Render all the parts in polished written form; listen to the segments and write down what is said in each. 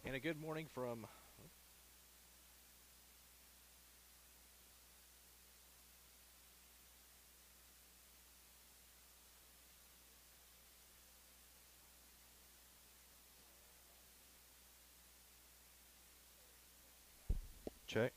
And a good morning from check.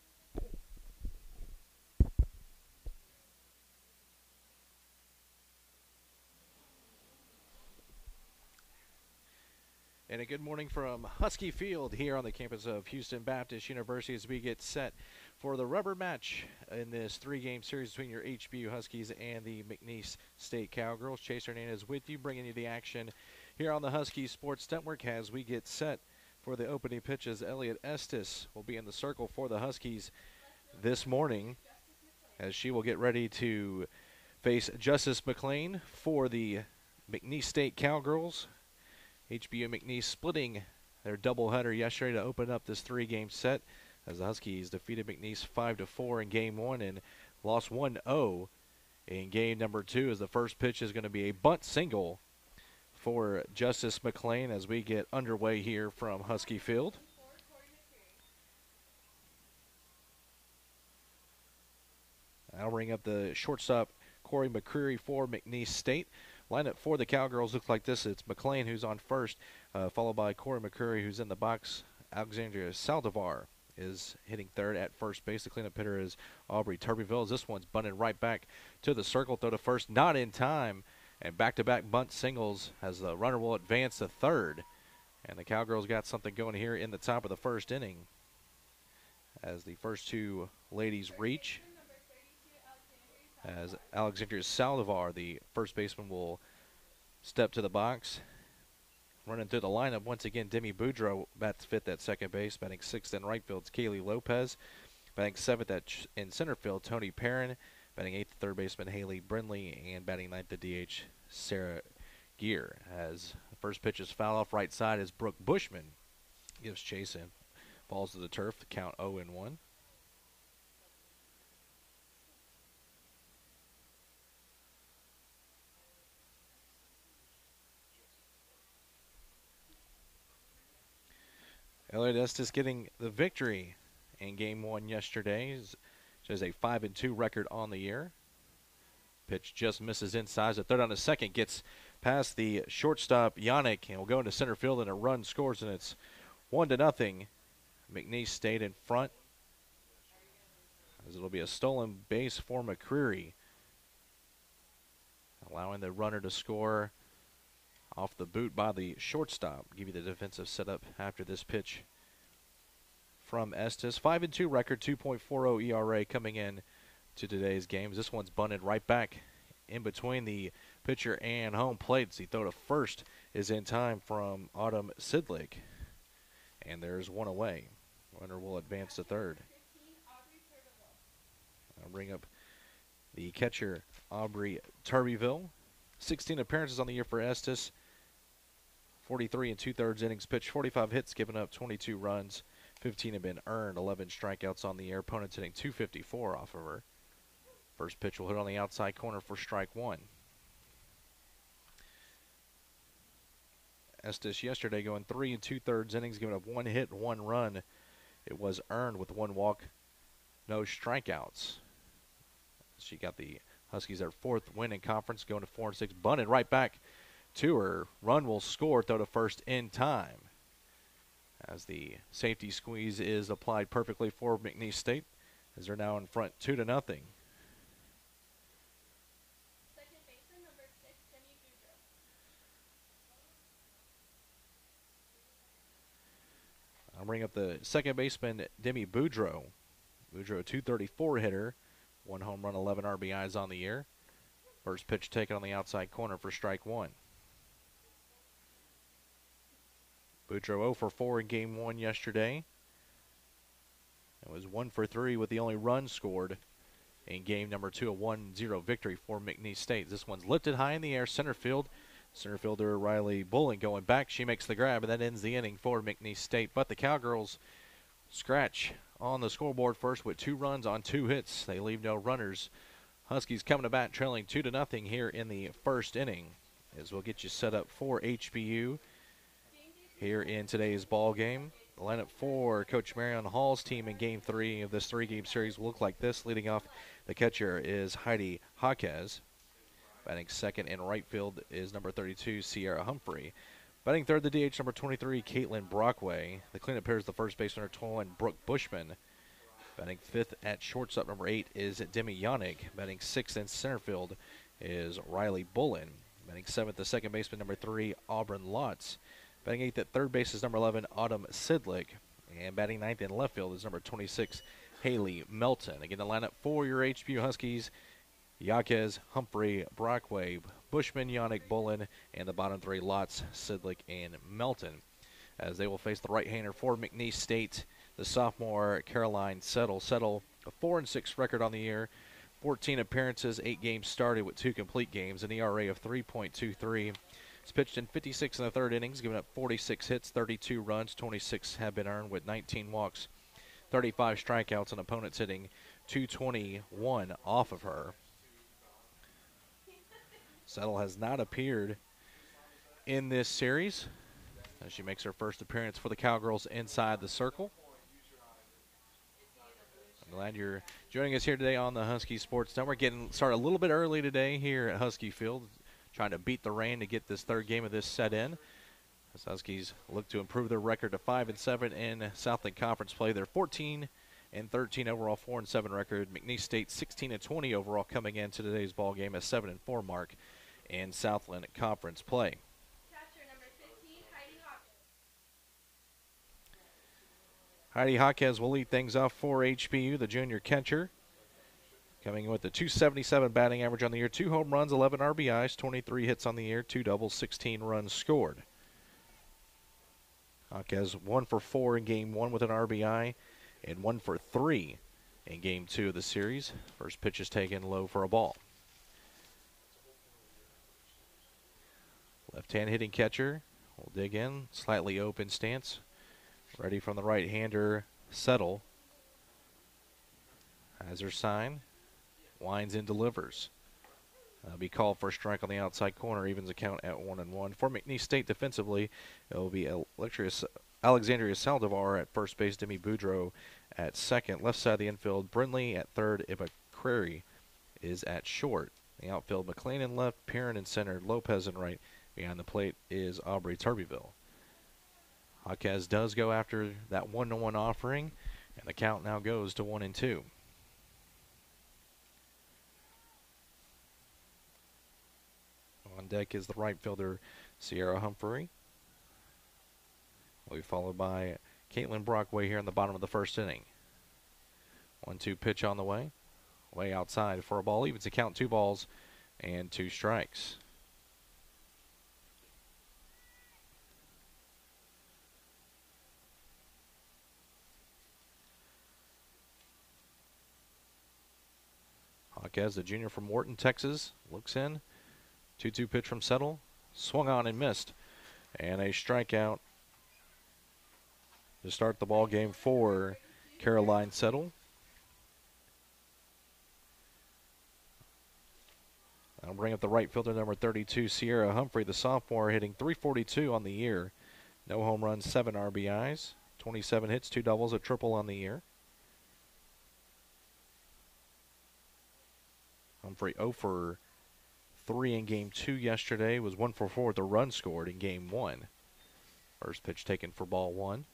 And a good morning from Husky Field here on the campus of Houston Baptist University as we get set for the rubber match in this three-game series between your HBU Huskies and the McNeese State Cowgirls. Chase Hernandez with you, bringing you the action here on the Husky Sports Network as we get set for the opening pitches. Elliot Estes will be in the circle for the Huskies this morning as she will get ready to face Justice McLean for the McNeese State Cowgirls. HBU McNeese splitting their doubleheader yesterday to open up this three-game set as the Huskies defeated McNeese 5-4 in Game 1 and lost 1-0 in Game number 2 as the first pitch is going to be a bunt single for Justice McLean as we get underway here from Husky Field. I'll bring up the shortstop Corey McCreary for McNeese State. Lineup for the Cowgirls looks like this. It's McLean who's on first, followed by Corey McCreary who's in the box. Alexandria Saldivar is hitting third at first base. The cleanup hitter is Aubrey Turbeville. This one's bunted right back to the circle. Throw to first, not in time. And back-to-back bunt singles as the runner will advance to third. And the Cowgirls got something going here in the top of the first inning as the first two ladies reach. As Alexandria Saldivar, the first baseman, will step to the box. Running through the lineup, once again, Demi Boudreau bats fifth at second base. Batting sixth in right field, Kaylee Lopez. Batting seventh in center field, Tony Perrin. Batting eighth, third baseman, Haley Brindley. And batting ninth, the DH, Sarah Gear. As the first pitch is foul off right side as Brooke Bushman gives chase in. Falls to the turf, the count 0-1. Elliot Estes getting the victory in Game 1 yesterday. She has a 5-2 record on the year. Pitch just misses inside. The third on the second gets past the shortstop Yannick and will go into center field and a run scores, and it's 1-0. McNeese State in front as it'll be a stolen base for McCreary, allowing the runner to score off the boot by the shortstop. Give you the defensive setup after this pitch from Estes. 5-2 record, 2.40 ERA coming in to today's games. This one's bunted right back in between the pitcher and home plate. The throw to first is in time from Autumn Sidlick. And there's one away. Runner will advance to third. I'll bring up the catcher, Aubrey Turbeville. 16 appearances on the year for Estes. 43 and 2/3 innings pitched, 45 hits, given up 22 runs. 15 have been earned, 11 strikeouts on the year. Opponents hitting 254 off of her. First pitch will hit on the outside corner for strike one. Estes yesterday going 3 and 2/3 innings, giving up 1 hit, 1 run. It was earned with 1 walk, no strikeouts. She got the Huskies their 4th win in conference, going to 4-6. Bunted right back to her. Run will score, throw to first in time. As the safety squeeze is applied perfectly for McNeese State, as they're now in front 2-0. I'll bring up the second baseman, Demi Boudreau. Boudreau, 234 hitter, 1 home run, 11 RBIs on the year. First pitch taken on the outside corner for strike one. Boudreau 0 for 4 in Game 1 yesterday. It was 1 for 3 with the only run scored in Game number 2, a 1-0 victory for McNeese State. This one's lifted high in the air, center field. Center fielder Riley Bulling going back. She makes the grab, and that ends the inning for McNeese State. But the Cowgirls scratch on the scoreboard first with 2 runs on 2 hits. They leave no runners. Huskies coming to bat trailing 2-0 here in the first inning, as we'll get you set up for HBU here in today's ball game. The lineup for Coach Marion Hall's team in Game 3 of this three-game series will look like this. Leading off, the catcher is Heidi Jaquez. Batting second in right field is number 32, Sierra Humphrey. Batting third, the DH number 23, Caitlin Brockway. The cleanup hitter is the first baseman, number 21, Brooke Bushman. Batting fifth at shortstop, number 8, is Demi Yannick. Batting sixth in center field is Riley Bullen. Batting seventh, the second baseman, number 3, Auburn Lotz. Batting eighth at third base is number 11, Autumn Sidlick. And batting ninth in left field is number 26, Haley Melton. Again, the lineup for your HBU Huskies: Yaquez, Humphrey, Brockway, Bushman, Yannick, Bullen, and the bottom three, Lotz, Sidlick, and Melton, as they will face the right-hander for McNeese State, the sophomore Caroline Settle. Settle, a 4-6 record on the year, 14 appearances, 8 games started with 2 complete games, an ERA of 3.23. It's pitched in 56 in the third innings, giving up 46 hits, 32 runs, 26 have been earned with 19 walks, 35 strikeouts, and opponents hitting 221 off of her. Settle has not appeared in this series as she makes her first appearance for the Cowgirls inside the circle. I'm glad you're joining us here today on the Husky Sports Network. Getting started a little bit early today here at Husky Field, trying to beat the rain to get this third game of this set in. As Huskies look to improve their record to 5-7 in Southland Conference play. They're 14-13 overall, 4-7 record. McNeese State 16-20 overall coming into today's ball game, a 7-4 mark in Southland Conference play. Catcher number 15, Heidi Hawkins. Heidi Jaquez will lead things off for HBU, the junior catcher. Coming in with a .277 batting average on the year, 2 home runs, 11 RBIs, 23 hits on the year, 2 doubles, 16 runs scored. Jaquez 1 for 4 in Game 1 with an RBI, and 1 for 3 in Game 2 of the series. First pitch is taken low for a ball. Left-hand hitting catcher will dig in, slightly open stance. Ready from the right-hander, Settle. Has her sign, winds and delivers. Be called for a strike on the outside corner, evens the count at 1-1. For McNeese State defensively, it will be Alexandria Saldivar at first base, Demi Boudreau at second. Left side of the infield, Brindley at third, Ibba Crary is at short. The outfield, McLean in left, Perrin in center, Lopez in right. Behind the plate is Aubrey Turbeville. Jaquez does go after that 1-1 offering, and the count now goes to 1-2. On deck is the right fielder, Sierra Humphrey. Will be followed by Caitlin Brockway here in the bottom of the first inning. 1-2 pitch on the way. Way outside for a ball. Evens the count, 2 balls and 2 strikes. Jaquez, the junior from Wharton, Texas, looks in. 2-2 pitch from Settle. Swung on and missed. And a strikeout to start the ball game for Caroline Settle. I'll bring up the right fielder, number 32, Sierra Humphrey, the sophomore, hitting .342 on the year. No home runs, 7 RBIs, 27 hits, 2 doubles, a triple on the year. Humphrey 0 for 3 in Game 2 yesterday, was 1 for 4 with a run scored in Game 1. First pitch taken for ball 1.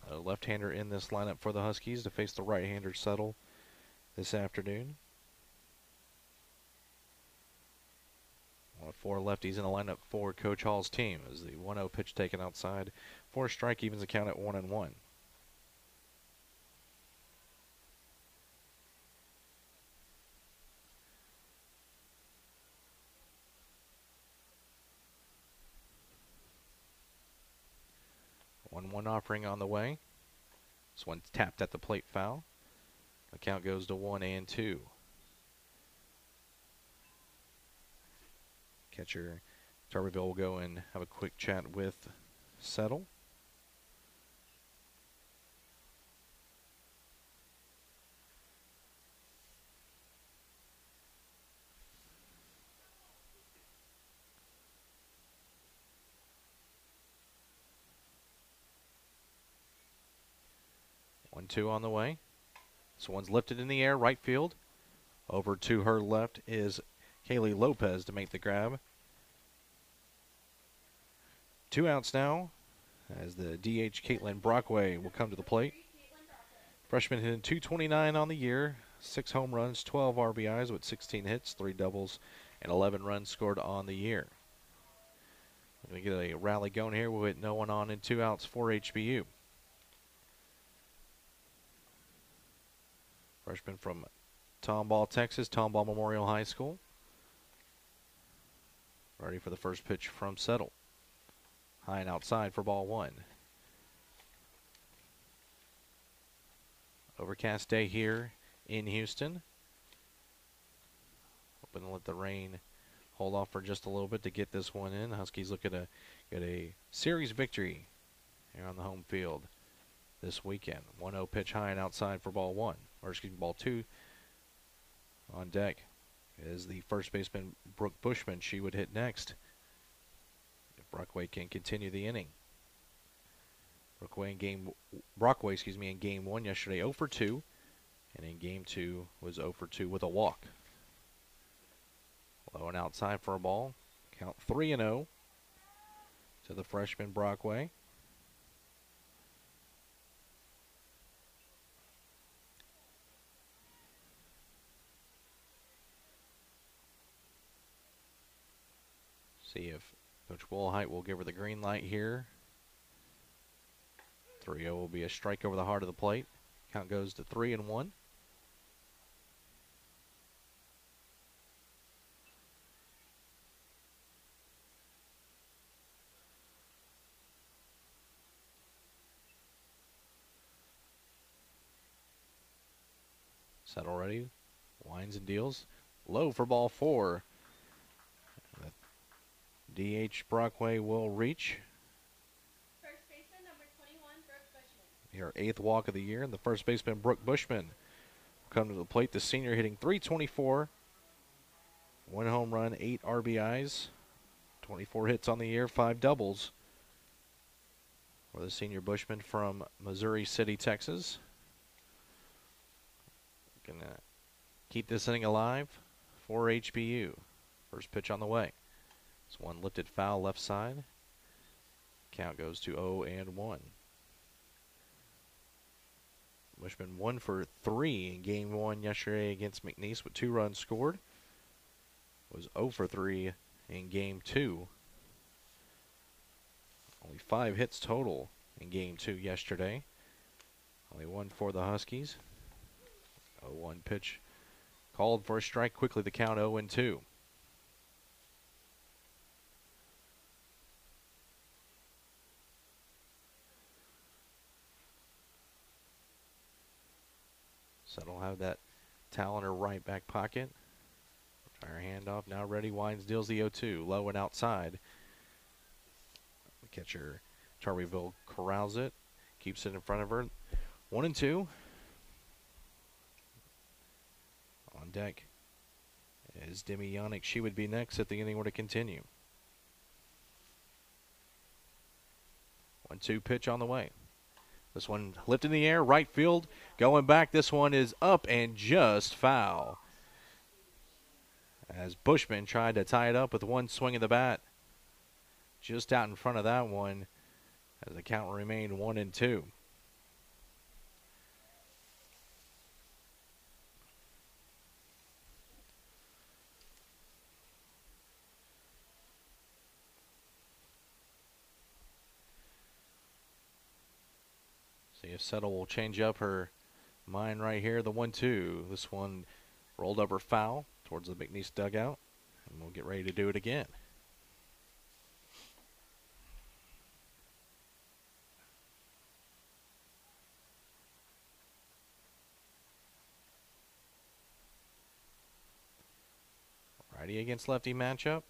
A left-hander in this lineup for the Huskies to face the right-hander Settle this afternoon. 4 lefties in the lineup for Coach Hall's team as the 1-0 pitch taken outside for a strike, evens the count at 1-1. One offering on the way. This one's tapped at the plate, foul. The count goes to 1-2. Catcher Turbeville will go and have a quick chat with Settle. 0-2 on the way. This one's lifted in the air, right field. Over to her left is Kaylee Lopez to make the grab. 2 outs now as the DH Caitlin Brockway will come to the plate. Freshman hitting .229 on the year, 6 home runs, 12 RBIs with 16 hits, 3 doubles, and 11 runs scored on the year. We're going to get a rally going here with no one on and 2 outs for HBU. Freshman from Tomball, Texas, Tomball Memorial High School. Ready for the first pitch from Settle. High and outside for ball 1. Overcast day here in Houston. Hoping to let the rain hold off for just a little bit to get this one in. Huskies looking to get a series victory here on the home field this weekend. 1-0 pitch high and outside for ball 1. Or excuse me, ball 2 on deck is the first baseman Brooke Bushman. She would hit next if Brockway can continue the inning. Brockway in game 1 yesterday 0 for 2, and in game 2 was 0 for 2 with a walk. Low and outside for a ball. Count 3-0 to the freshman Brockway. See if Coach Woolheit will give her the green light here. 3-0 will be a strike over the heart of the plate. Count goes to 3-1. Settle ready. Winds and deals. Low for ball 4. DH Brockway will reach. First baseman, number 21, Brooke Bushman. Her 8th walk of the year, and the first baseman, Brooke Bushman, will come to the plate. The senior hitting .324, 1 home run, 8 RBIs, 24 hits on the year, 5 doubles for the senior Bushman from Missouri City, Texas. Gonna keep this inning alive for HBU. First pitch on the way. This one lifted foul left side. Count goes to 0-1. Bushman 1 for 3 in game 1 yesterday against McNeese with 2 runs scored. Was 0 for 3 in game 2. Only 5 hits total in game 2 yesterday. Only 1 for the Huskies. 0-1 pitch called for a strike. Quickly the count 0-2. Settle have that towel in her right back pocket. Try her handoff. Now ready. Wines deals the 0-2. Low and outside. The catcher, Charbyville, corrals it. Keeps it in front of her. 1-2. On deck is Demi Yannick. She would be next if the inning were to continue. 1-2 pitch on the way. This one lifted in the air, right field, going back. This one is up and just foul. As Bushman tried to tie it up with one swing of the bat. Just out in front of that one as the count remained 1-2. See if Settle will change up her mind right here. The 1-2. This one rolled over foul towards the McNeese dugout. And we'll get ready to do it again. Righty against lefty matchup.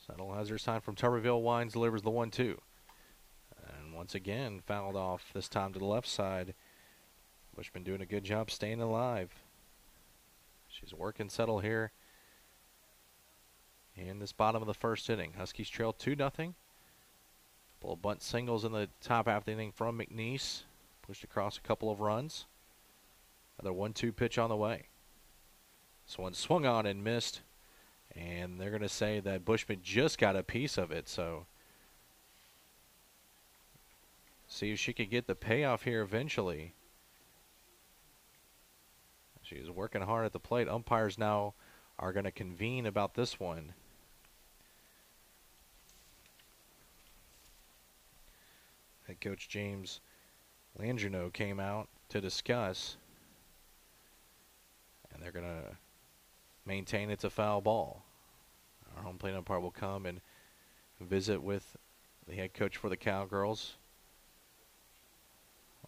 Settle has her sign from Tuberville. Wines delivers the 1-2. Once again, fouled off, this time to the left side. Bushman doing a good job staying alive. She's working Settle here in this bottom of the first inning. Huskies trail 2-0. Couple of bunt singles in the top half of the inning from McNeese. Pushed across a couple of runs. Another 1-2 pitch on the way. This one swung on and missed. And they're going to say that Bushman just got a piece of it. So see if she could get the payoff here eventually. She's working hard at the plate. Umpires now are going to convene about this one. Head coach James Langino came out to discuss, and they're going to maintain it's a foul ball. Our home plate umpire will come and visit with the head coach for the Cowgirls.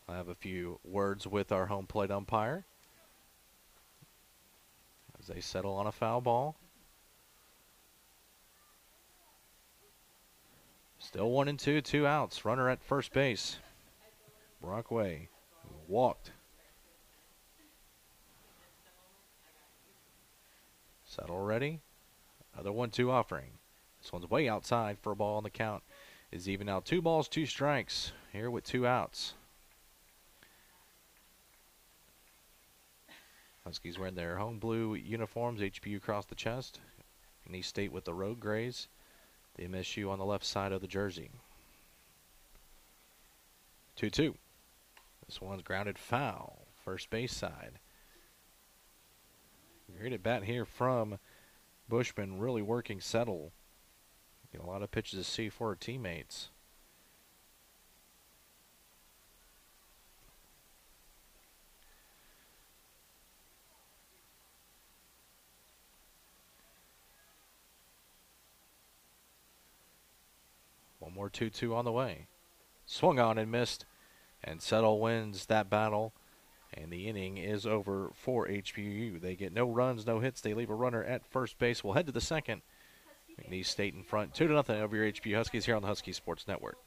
I'll have a few words with our home plate umpire as they settle on a foul ball. Still 1-2, 2 outs. Runner at first base. Brockway walked. Settle ready. Another 1-2 offering. This one's way outside for a ball, on the count is even now. 2 balls, 2 strikes here with 2 outs. Huskies wearing their home blue uniforms, HBU across the chest. McNeese State with the road grays. The MSU on the left side of the jersey. 2-2. This one's grounded foul. First base side. Great at bat here from Bushman, really working settle. Get a lot of pitches to see for her teammates. One more 2-2 on the way. Swung on and missed, and Settle wins that battle, and the inning is over for HBU. They get no runs, no hits. They leave a runner at first base. We'll head to the second. McNeese State in front, 2-0 over your HBU Huskies here on the Husky Sports Network.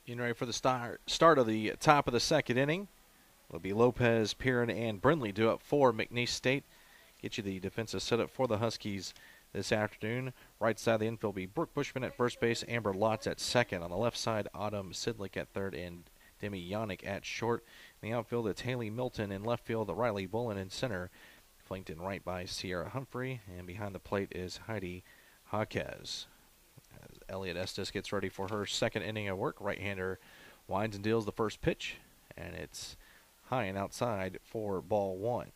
Getting ready for the start of the top of the second inning. It'll be Lopez, Piran, and Brindley due up for McNeese State. Get you the defensive setup for the Huskies this afternoon. Right side of the infield will be Brooke Bushman at first base, Amber Lotz at second. On the left side, Autumn Sidlick at third, and Demi Yannick at short. In the outfield, it's Haley Milton. In left field, Riley Bullen in center. Flanked in right by Sierra Humphrey. And behind the plate is Heidi Jaquez. As Elliot Estes gets ready for her second inning of work. Right-hander winds and deals the first pitch, and it's high and outside for ball 1.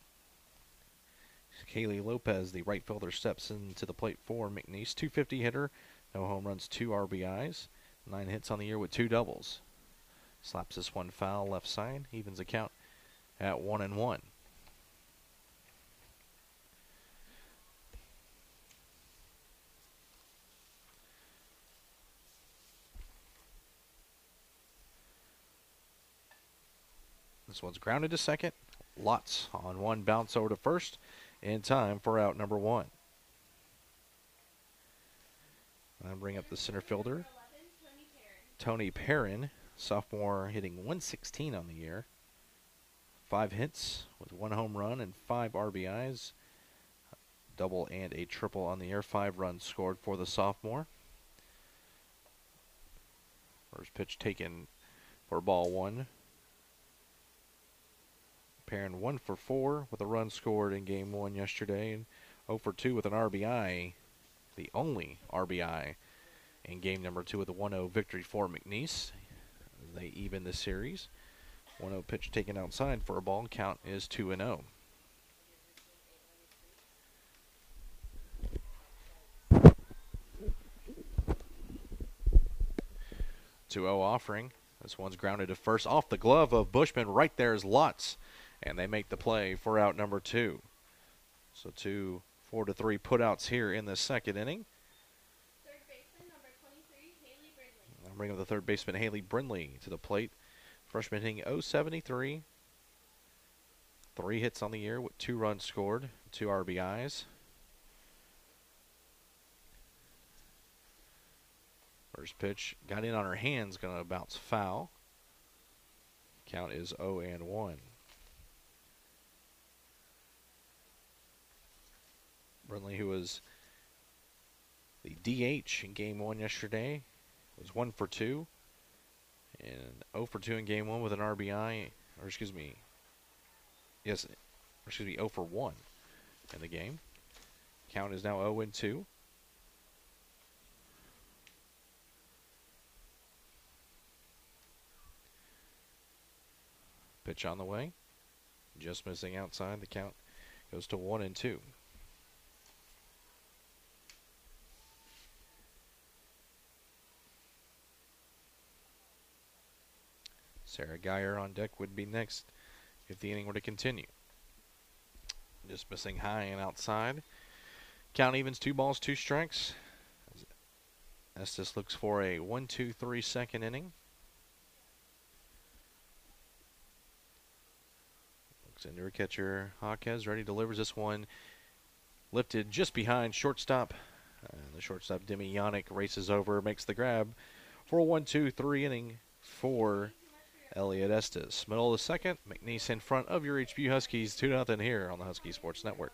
Kaylee Lopez, the right fielder, steps into the plate for McNeese. 250 hitter, no home runs, 2 RBIs, 9 hits on the year with 2 doubles. Slaps this one foul left side, evens the count at 1-1. This one's grounded to second. Lotz on one bounce over to first in time for out number 1. I bring up the center fielder, Tony Perrin, sophomore, hitting 116 on the year. 5 hits with 1 home run and 5 RBIs. Double and a triple on the year. 5 runs scored for the sophomore. First pitch taken for ball 1. Perrin 1 for 4 with a run scored in game 1 yesterday, and 0 for 2 with an RBI, the only RBI in game number 2 with a 1-0 victory for McNeese. They even the series. 1-0 pitch taken outside for a ball. Count is 2-0. 2-0 offering. This one's grounded to first off the glove of Bushman. Right there is Lutz. And they make the play for out number 2. So 2 4-3 putouts here in the second inning. Third baseman, number 23, Haley Brindley. I'll bring up the third baseman, Haley Brindley, to the plate. Freshman hitting .073. 3 hits on the year with 2 runs scored, 2 RBIs. First pitch got in on her hands, going to bounce foul. Count is 0-1. Brindley, who was the DH in game 1 yesterday, was 1 for 2. And 0 for 2 in game 1 with an RBI, or excuse me, 0 for 1 in the game. Count is now 0-2. Pitch on the way. Just missing outside. The count goes to 1-2. Sarah Geyer on deck would be next if the inning were to continue. Just missing high and outside. Count evens 2 balls, 2 strikes. Estes looks for a 1-2-3 second inning. Looks into her catcher, Jaquez, ready, delivers this one. Lifted just behind shortstop. The shortstop, Demi Yannick, races over, makes the grab for a 1-2-3 inning for Elliot Estes. Middle of the second, McNeese in front of your HBU Huskies, 2-0 here on the Husky Sports Network.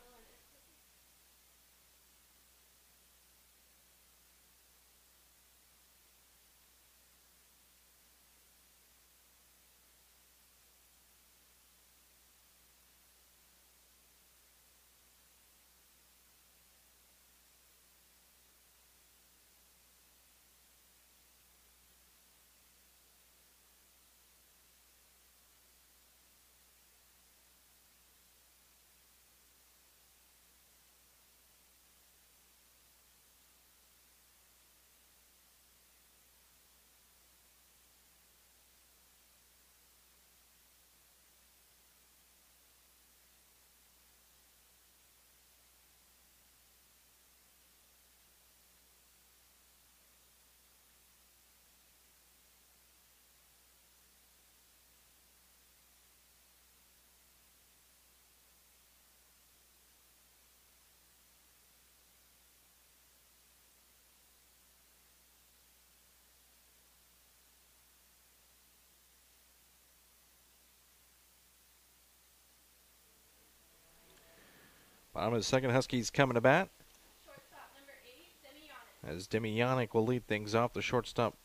Bottom of the second, Huskies coming to bat. Shortstop, number 8, Demi Yannick. As Demi Yannick will lead things off, the shortstop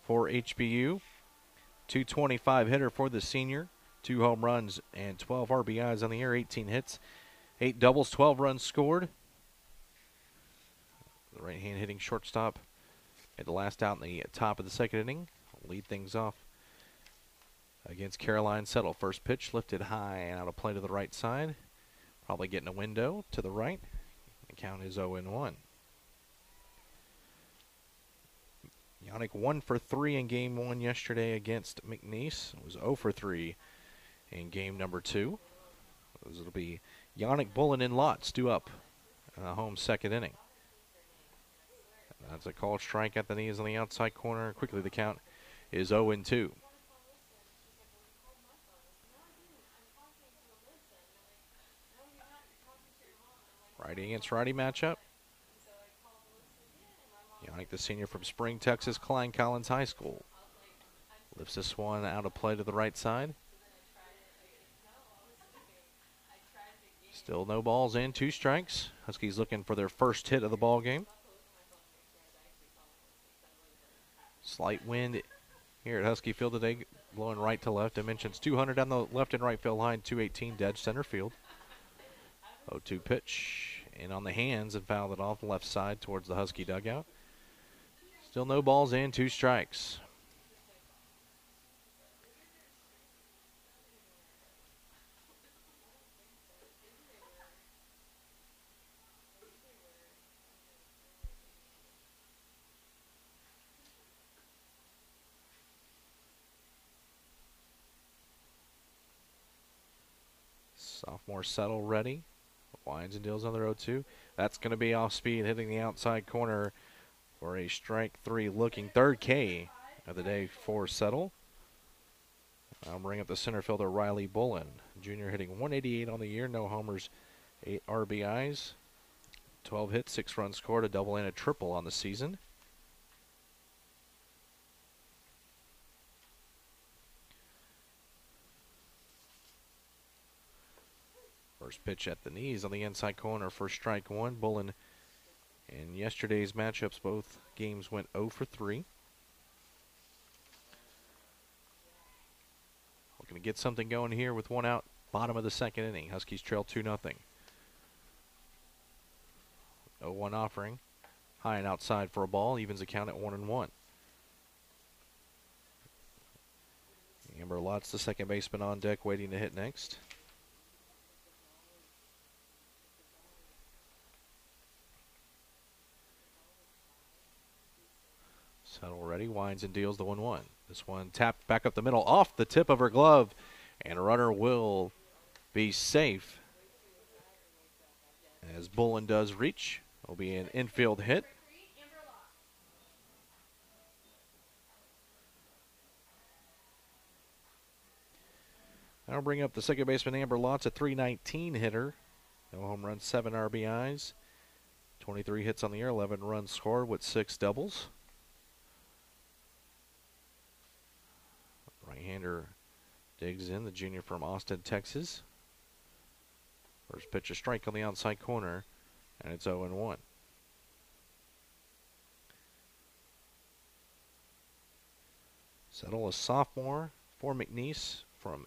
for HBU. 225 hitter for the senior. 2 home runs and 12 RBIs on the year, 18 hits, 8 doubles, 12 runs scored. The right-hand hitting shortstop at the last out in the top of the second inning. Will lead things off against Caroline Settle. First pitch lifted high and out of play to the right side. Probably getting a window to the right. The count is 0-1. Yannick 1 for 3 in game 1 yesterday against McNeese. It was 0 for 3 in game number 2. It'll be Yannick, Bullen, and Lotz due up in a home second inning. That's a called strike at the knees on the outside corner. Quickly the count is 0-2. Righty against righty matchup. Yannick, the senior from Spring, Texas, Klein Collins High School. Lifts this one out of play to the right side. Still no balls in, 2 strikes. Huskies looking for their first hit of the ball game. Slight wind here at Husky Field today, blowing right to left. Dimensions 200 on the left and right field line, 218 dead center field. 0-2 pitch, in on the hands and fouled it off the left side towards the Husky dugout. Still no balls in, 2 strikes. Sophomore Settle ready. Winds and deals another 0-2. That's going to be off speed, hitting the outside corner for a strike three, looking third K of the day for Settle. I'll bring up the center fielder Riley Bullen, junior, hitting 188 on the year, no homers, 8 RBIs, 12 hits, 6 runs scored, a double and a triple on the season. First pitch at the knees on the inside corner for strike one. Bullen, in yesterday's matchups, both games went 0 for 3. Looking to get something going here with one out, bottom of the second inning. Huskies trail 2-0. 0-1 offering. High and outside for a ball. Evens the count at 1-1. Amber Lotz, the second baseman, on deck, waiting to hit next. Settle ready, winds and deals the 1-1. This one tapped back up the middle, off the tip of her glove, and a runner will be safe as Bullen does reach. Will be an infield hit. That'll bring up the second baseman Amber Lotz, a .319 hitter. No home runs, 7 RBIs, 23 hits on the year, 11 runs scored with 6 doubles. Right-hander digs in, the junior from Austin, Texas. First pitch, a strike on the outside corner, and it's 0-1. Settle, a sophomore for McNeese from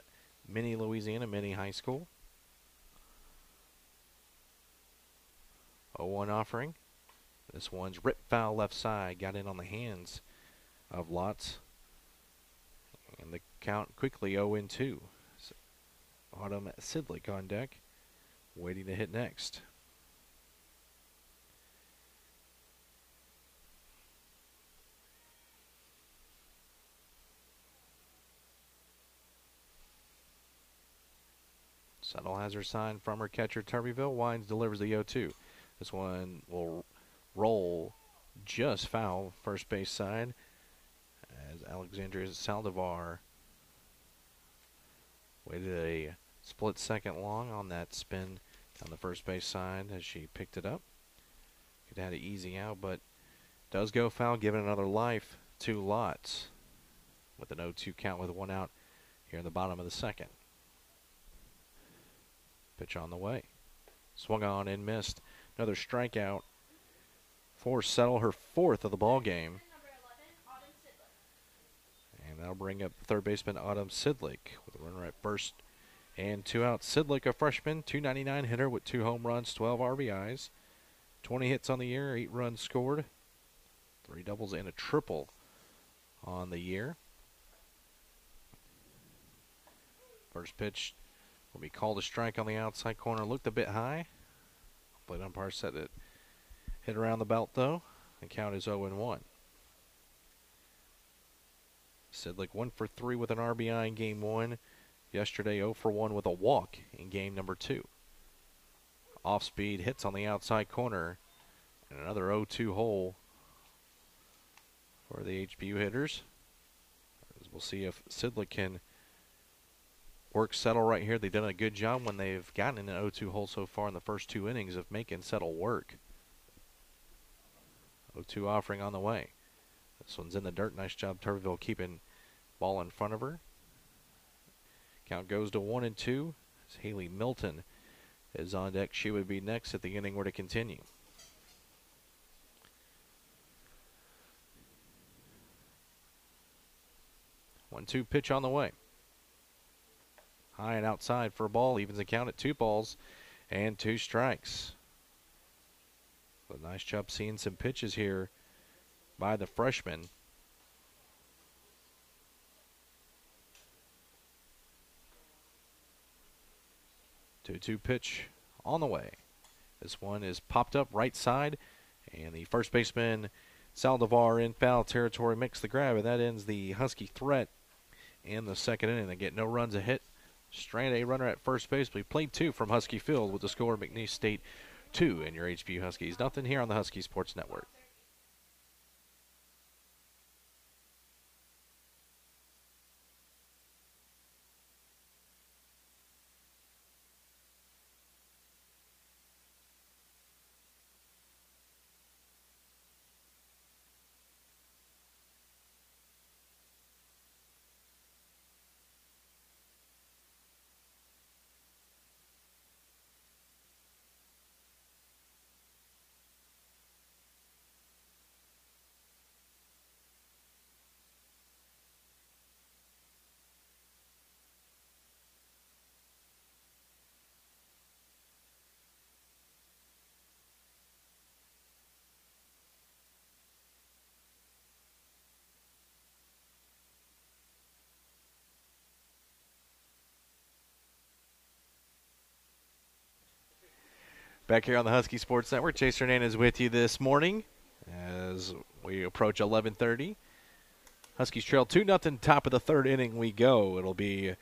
Minnie, Louisiana, Minnie High School. 0-1 offering. This one's ripped foul left side, got in on the hands of Lotz. And the count quickly 0-2. Autumn Sidlick on deck, waiting to hit next. Settle has her sign from her catcher, Turbyville. Wines delivers the 0-2. This one will roll just foul, first base side, as Alexandria Saldivar waited a split second long on that spin on the first base side as she picked it up. Could have had an easy out, but does go foul, giving another life to Lotz with an 0-2 count with one out here in the bottom of the second. Pitch on the way. Swung on and missed. Another strikeout for Settle, her 4th of the ball game. And that'll bring up third baseman Autumn Sidlick with a runner at first and 2 outs. Sidlick, a freshman, .299 hitter with 2 home runs, 12 RBIs, 20 hits on the year, 8 runs scored, 3 doubles and a triple on the year. First pitch will be called a strike on the outside corner. Looked a bit high. Plate umpire said it hit around the belt though. The count is 0-1. Sidlick 1 for 3 with an RBI in game 1. Yesterday 0 for 1 with a walk in game number 2. Off speed hits on the outside corner. And another 0-2 hole for the HBU hitters. As we'll see if Sidlick can work Settle right here. They've done a good job when they've gotten in an 0-2 hole so far in the first 2 innings of making Settle work. 0-2 offering on the way. This one's in the dirt. Nice job, Turville, keeping ball in front of her. Count goes to 1-2. As Haley Milton is on deck. She would be next if the inning were to continue. One-two pitch on the way. High and outside for a ball. Evens the count at 2 balls and 2 strikes. A nice job seeing some pitches here by the freshman. 2-2 pitch on the way. This one is popped up right side, and the first baseman Saldivar in foul territory makes the grab, and that ends the Husky threat in the second inning. They get no runs, a hit, stranded a runner at first base. We played 2 from Husky Field with the score McNeese State 2 in your HBU Huskies. Nothing here on the Husky Sports Network. Back here on the Husky Sports Network, Chase Hernandez with you this morning as we approach 11:30. Huskies trail 2-0, top of the 3rd inning we go. It'll be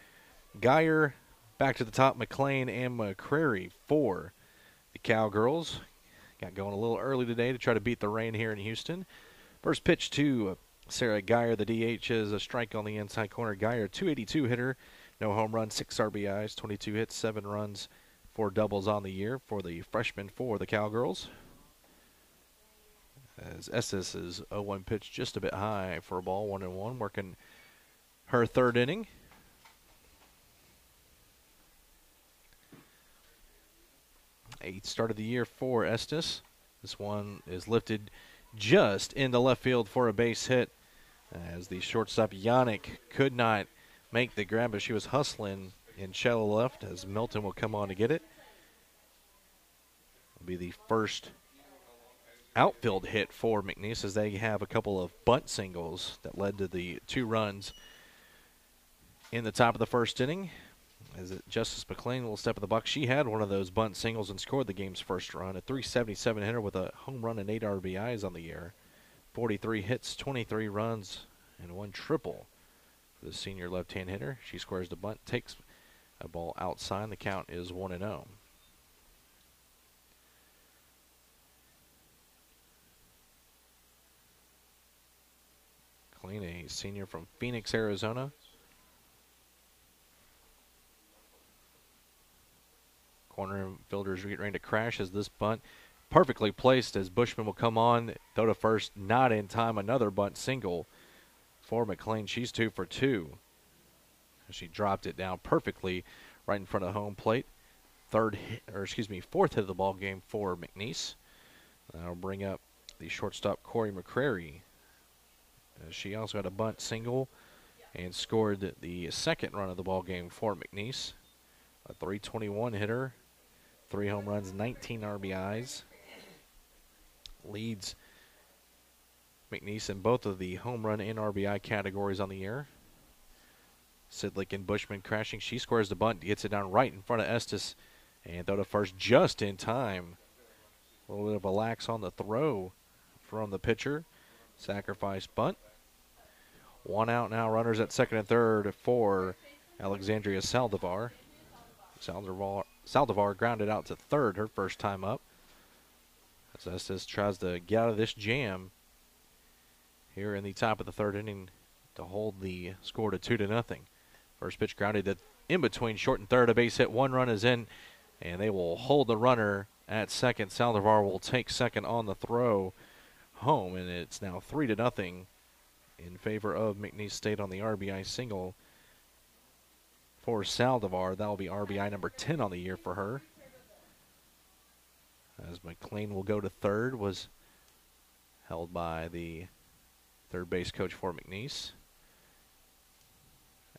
Geyer back to the top, McLean and McCrary for the Cowgirls. Got going a little early today to try to beat the rain here in Houston. First pitch to Sarah Geyer, the DH, is a strike on the inside corner. Geyer, 282 hitter, no home runs, 6 RBIs, 22 hits, 7 runs, 4 doubles on the year for the freshman for the Cowgirls. As Estes is 0-1 pitch just a bit high for a ball, 1-1, working her 3rd inning. Eighth start of the year for Estes. This one is lifted just into left field for a base hit as the shortstop Yannick could not make the grab, but she was hustling in shallow left as Milton will come on to get it. It'll be the first outfield hit for McNeese as they have a couple of bunt singles that led to the 2 runs in the top of the 1st inning. As Justice McLean will step in the box. She had one of those bunt singles and scored the game's first run. A 377 hitter with a home run and 8 RBIs on the year. 43 hits, 23 runs, and 1 triple for the senior left-hand hitter. She squares the bunt, takes a ball outside. The count is 1-0. McLean, a senior from Phoenix, Arizona. Corner fielders are getting ready to crash as this bunt perfectly placed as Bushman will come on, throw to first, not in time. Another bunt single for McLean. She's 2 for 2. She dropped it down perfectly right in front of home plate. Fourth hit of the ball game for McNeese. That'll bring up the shortstop Corey McCrary. She also had a bunt single and scored the 2nd run of the ball game for McNeese. A 321 hitter, 3 home runs, 19 RBIs. Leads McNeese in both of the home run and RBI categories on the year. Sidlick and Bushman crashing. She squares the bunt, gets it down right in front of Estes, and throw to first just in time. A little bit of a lax on the throw from the pitcher. Sacrifice bunt. 1 out now. Runners at 2nd and 3rd for Alexandria Saldivar. Saldivar grounded out to 3rd her first time up. As Estes tries to get out of this jam here in the top of the 3rd inning to hold the score to 2-0. First pitch grounded in between short and 3rd. A base hit. 1 run is in, and they will hold the runner at 2nd. Saldivar will take 2nd on the throw home, and it's now 3-0 in favor of McNeese State on the RBI single for Saldivar. That will be RBI number 10 on the year for her. As McLean will go to 3rd, was held by the 3rd base coach for McNeese.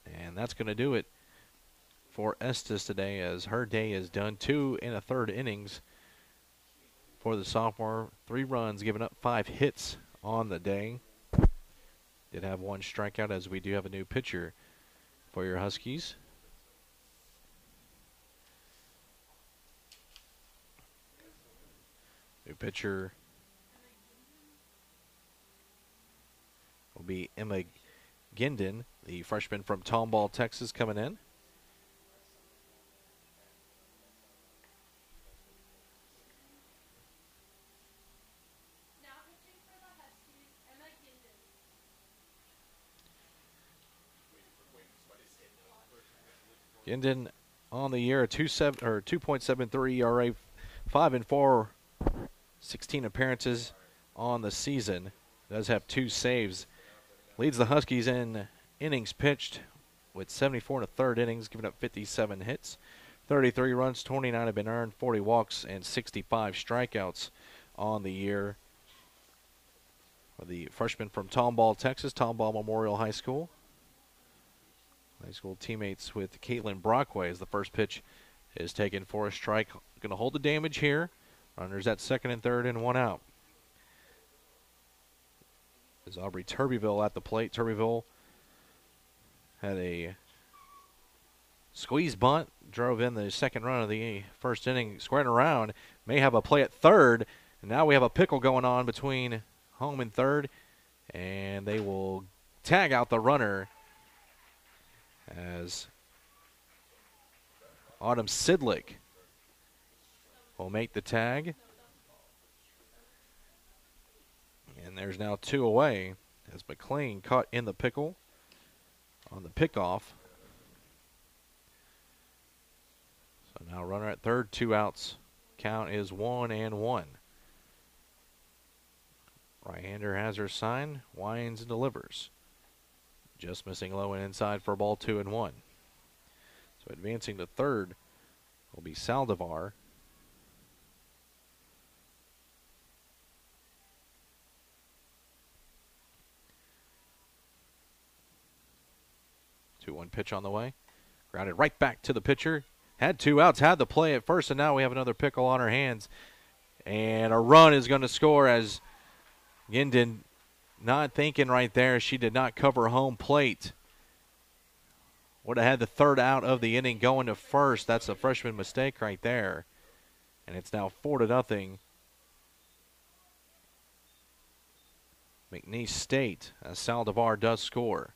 And that's going to do it for Estes today as her day is done. 2 1/3 innings for the sophomore. 3 runs, giving up 5 hits on the day. Did have 1 strikeout as we do have a new pitcher for your Huskies. New pitcher will be Emma Ginden, the freshman from Tomball, Texas, coming in. Ginden on the year, a 2.73 ERA, 5-4, 16 appearances on the season. Does have 2 saves. Leads the Huskies in innings pitched with 74 and a third innings, giving up 57 hits. 33 runs, 29 have been earned, 40 walks, and 65 strikeouts on the year. The freshman from Tomball, Texas, Tomball Memorial High School. High school teammates with Caitlin Brockway as the first pitch is taken for a strike. Going to hold the damage here. Runners at second and third and 1 out. Is Aubrey Turbyville at the plate. Turbyville had a squeeze bunt, drove in the second run of the first inning, squaring around. May have a play at third. And now we have a pickle going on between home and third. And they will tag out the runner as Autumn Sidlick will make the tag. And there's now 2 away as McLean caught in the pickle on the pickoff. So now runner at third, 2 outs. Count is 1-1. Right-hander has her sign, winds and delivers. Just missing low and inside for a ball, 2-1. So advancing to third will be Saldivar. Two-one pitch on the way. Grounded right back to the pitcher. Had 2 outs, had the play at first, and now we have another pickle on her hands. And a run is going to score as Ginden not thinking right there. She did not cover home plate. Would have had the third out of the inning going to first. That's a freshman mistake right there. And it's now 4-0. McNeese State as Saldivar does score.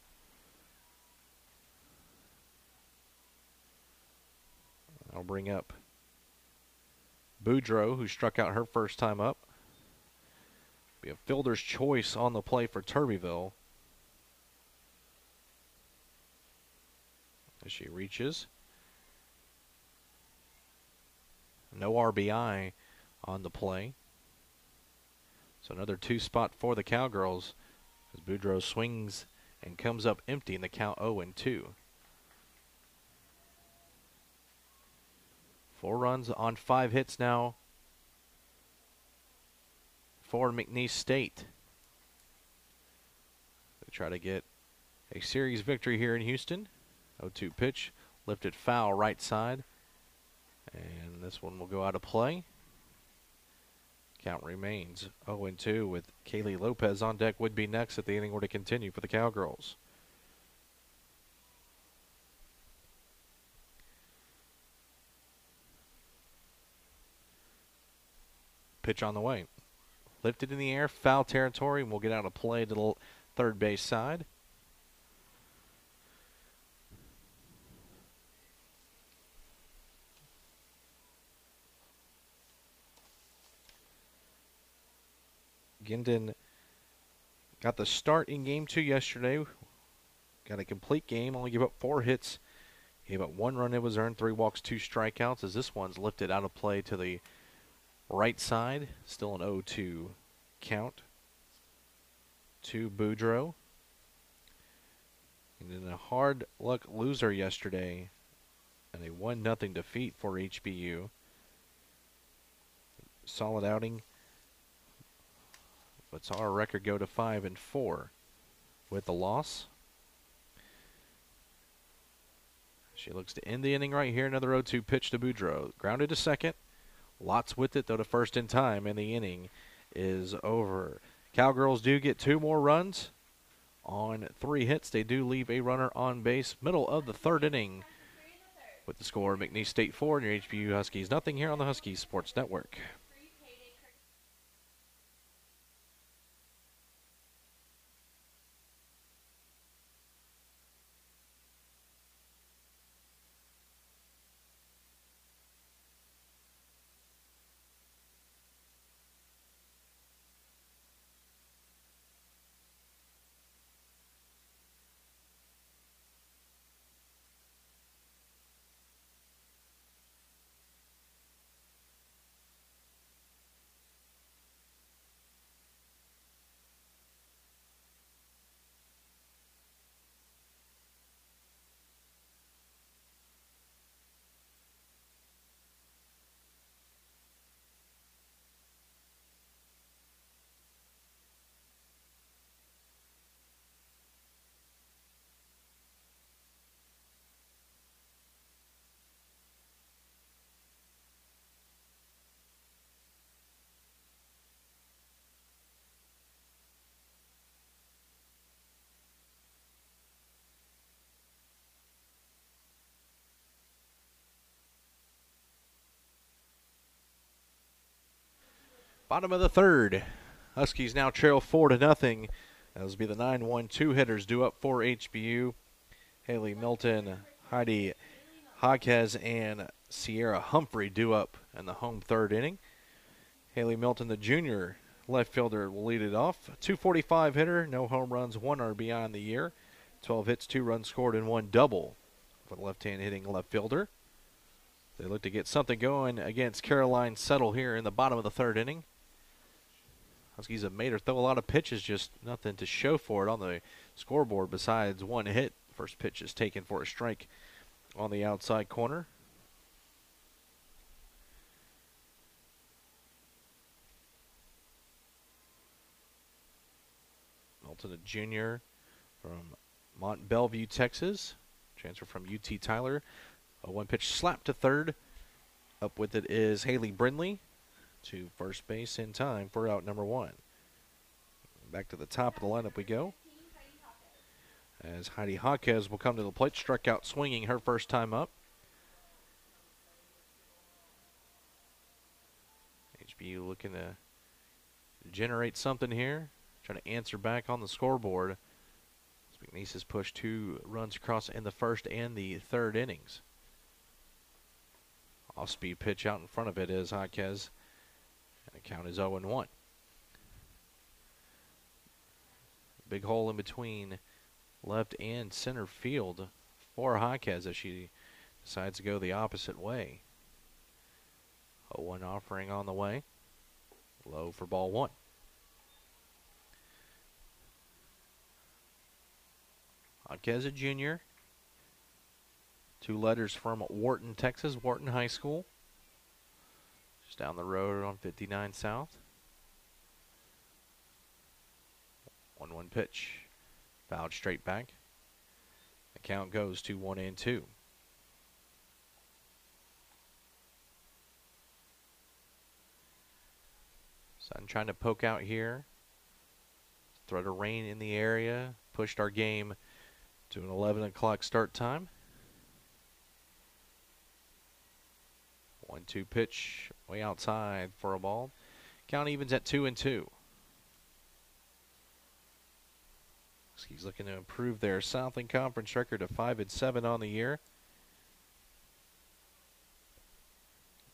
I'll bring up Boudreaux, who struck out her first time up. Be a fielder's choice on the play for Turbyville. As she reaches. No RBI on the play. So another 2 spot for the Cowgirls as Boudreaux swings and comes up empty in the count 0-2. 4 runs on 5 hits now for McNeese State. They try to get a series victory here in Houston. 0-2 pitch, lifted foul right side. And this one will go out of play. Count remains 0-2 with Kaylee Lopez on deck. Would be next if the inning were to continue for the Cowgirls. Pitch on the way. Lifted in the air, foul territory, and we'll get out of play to the third base side. Ginden got the start in game 2 yesterday. Got a complete game, only gave up 4 hits. Gave up 1 run that was earned, 3 walks, 2 strikeouts, as this one's lifted out of play to the right side. Still an 0-2 count to Boudreaux. And then a hard luck loser yesterday and a 1-0 defeat for HBU. Solid outing. But saw our record go to 5-4 with the loss. She looks to end the inning right here. Another 0-2 pitch to Boudreaux. Grounded to second. Lots with it, though, to first in time, and the inning is over. Cowgirls do get 2 more runs on 3 hits. They do leave a runner on base. Middle of the third inning with the score, McNeese State 4 and your HBU Huskies nothing here on the Huskies Sports Network. Bottom of the third. Huskies now trail 4-0. Those will be the 9-1-2 hitters due up for HBU. Haley Milton, Heidi Hodges, and Sierra Humphrey due up in the home third inning. Haley Milton, the junior left fielder, will lead it off. 245 hitter, no home runs, 1 RBI on the year. 12 hits, 2 runs scored, and 1 double for the left-hand hitting left fielder. They look to get something going against Caroline Settle here in the bottom of the third inning. Huskies have made her throw a lot of pitches, just nothing to show for it on the scoreboard besides 1 hit. First pitch is taken for a strike on the outside corner. Milton, a junior from Mont Bellevue, Texas. Transfer from UT Tyler. A 1-pitch slap to third. Up with it is Haley Brindley to first base in time for out number 1. Back to the top of the lineup we go. As Heidi Hodges will come to the plate, struck out swinging her first time up. HBU looking to generate something here. Trying to answer back on the scoreboard. McNeese has pushed 2 runs across in the first and the third innings. Off-speed pitch out in front of it is Hodges. And the count is 0-1. Big hole in between left and center field for Hodges as she decides to go the opposite way. 0-1 offering on the way. Low for ball 1. Hodges, a junior. 2 letters from Wharton, Texas, Wharton High School. Just down the road on 59 South. 1-1 pitch. Fouled straight back. The count goes to 1-2. Sun trying to poke out here. Threat of rain in the area. Pushed our game to an 11 o'clock start time. 1-2 pitch way outside for a ball. Count evens at 2-2. Huskies looking to improve their Southland Conference record to 5-7 on the year.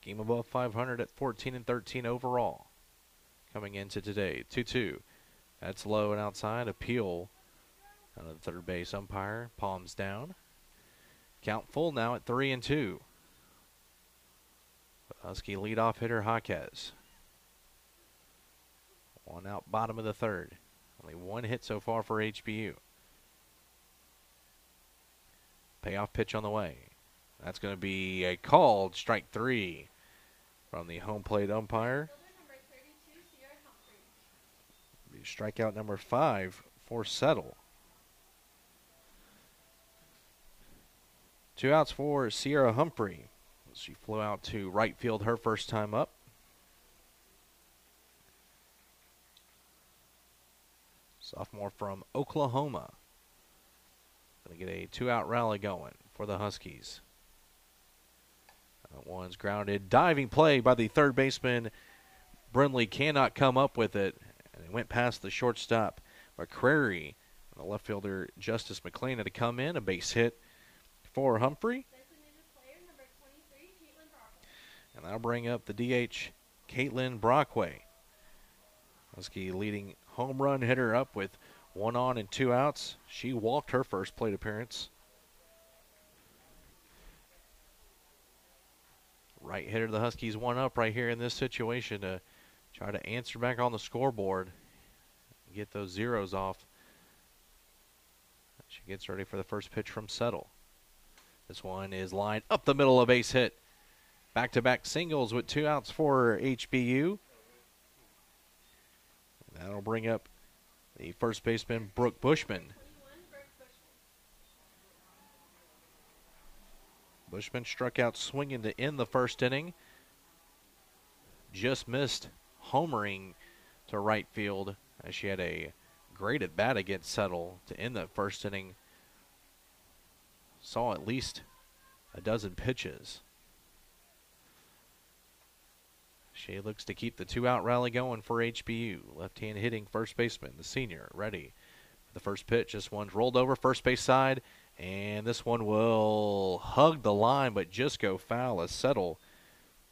Game above 500 at 14-13 overall. Coming into today, 2-2. That's low and outside. Appeal out of the third base umpire. Palms down. Count full now at 3-2. Husky leadoff hitter Hodges. 1 out, bottom of the third. Only 1 hit so far for HBU. Payoff pitch on the way. That's going to be a called strike 3 from the home plate umpire. Strikeout number 5 for Settle. 2 outs for Sierra Humphrey. She flew out to right field her first time up. Sophomore from Oklahoma. Going to get a 2-out rally going for the Huskies. That one's grounded. Diving play by the third baseman. Brindley cannot come up with it. And it went past the shortstop, McCrary. The left fielder, Justice McLean, had to come in. A base hit for Humphrey. And that'll bring up the DH, Caitlin Brockway. Husky leading home run hitter up with 1 on and 2 outs. She walked her first plate appearance. Right hitter, the Huskies 1 up right here in this situation to try to answer back on the scoreboard. Get those zeros off. She gets ready for the first pitch from Settle. This one is lined up the middle, a base hit. Back-to-back singles with 2 outs for HBU. That'll bring up the first baseman, Brooke Bushman. Bushman struck out swinging to end the first inning. Just missed homering to right field as she had a great at-bat against Settle to end that first inning. Saw at least a dozen pitches. She looks to keep the 2-out rally going for HBU. Left-hand hitting first baseman, the senior, ready. The first pitch, this one's rolled over first base side, and this one will hug the line but just go foul as Settle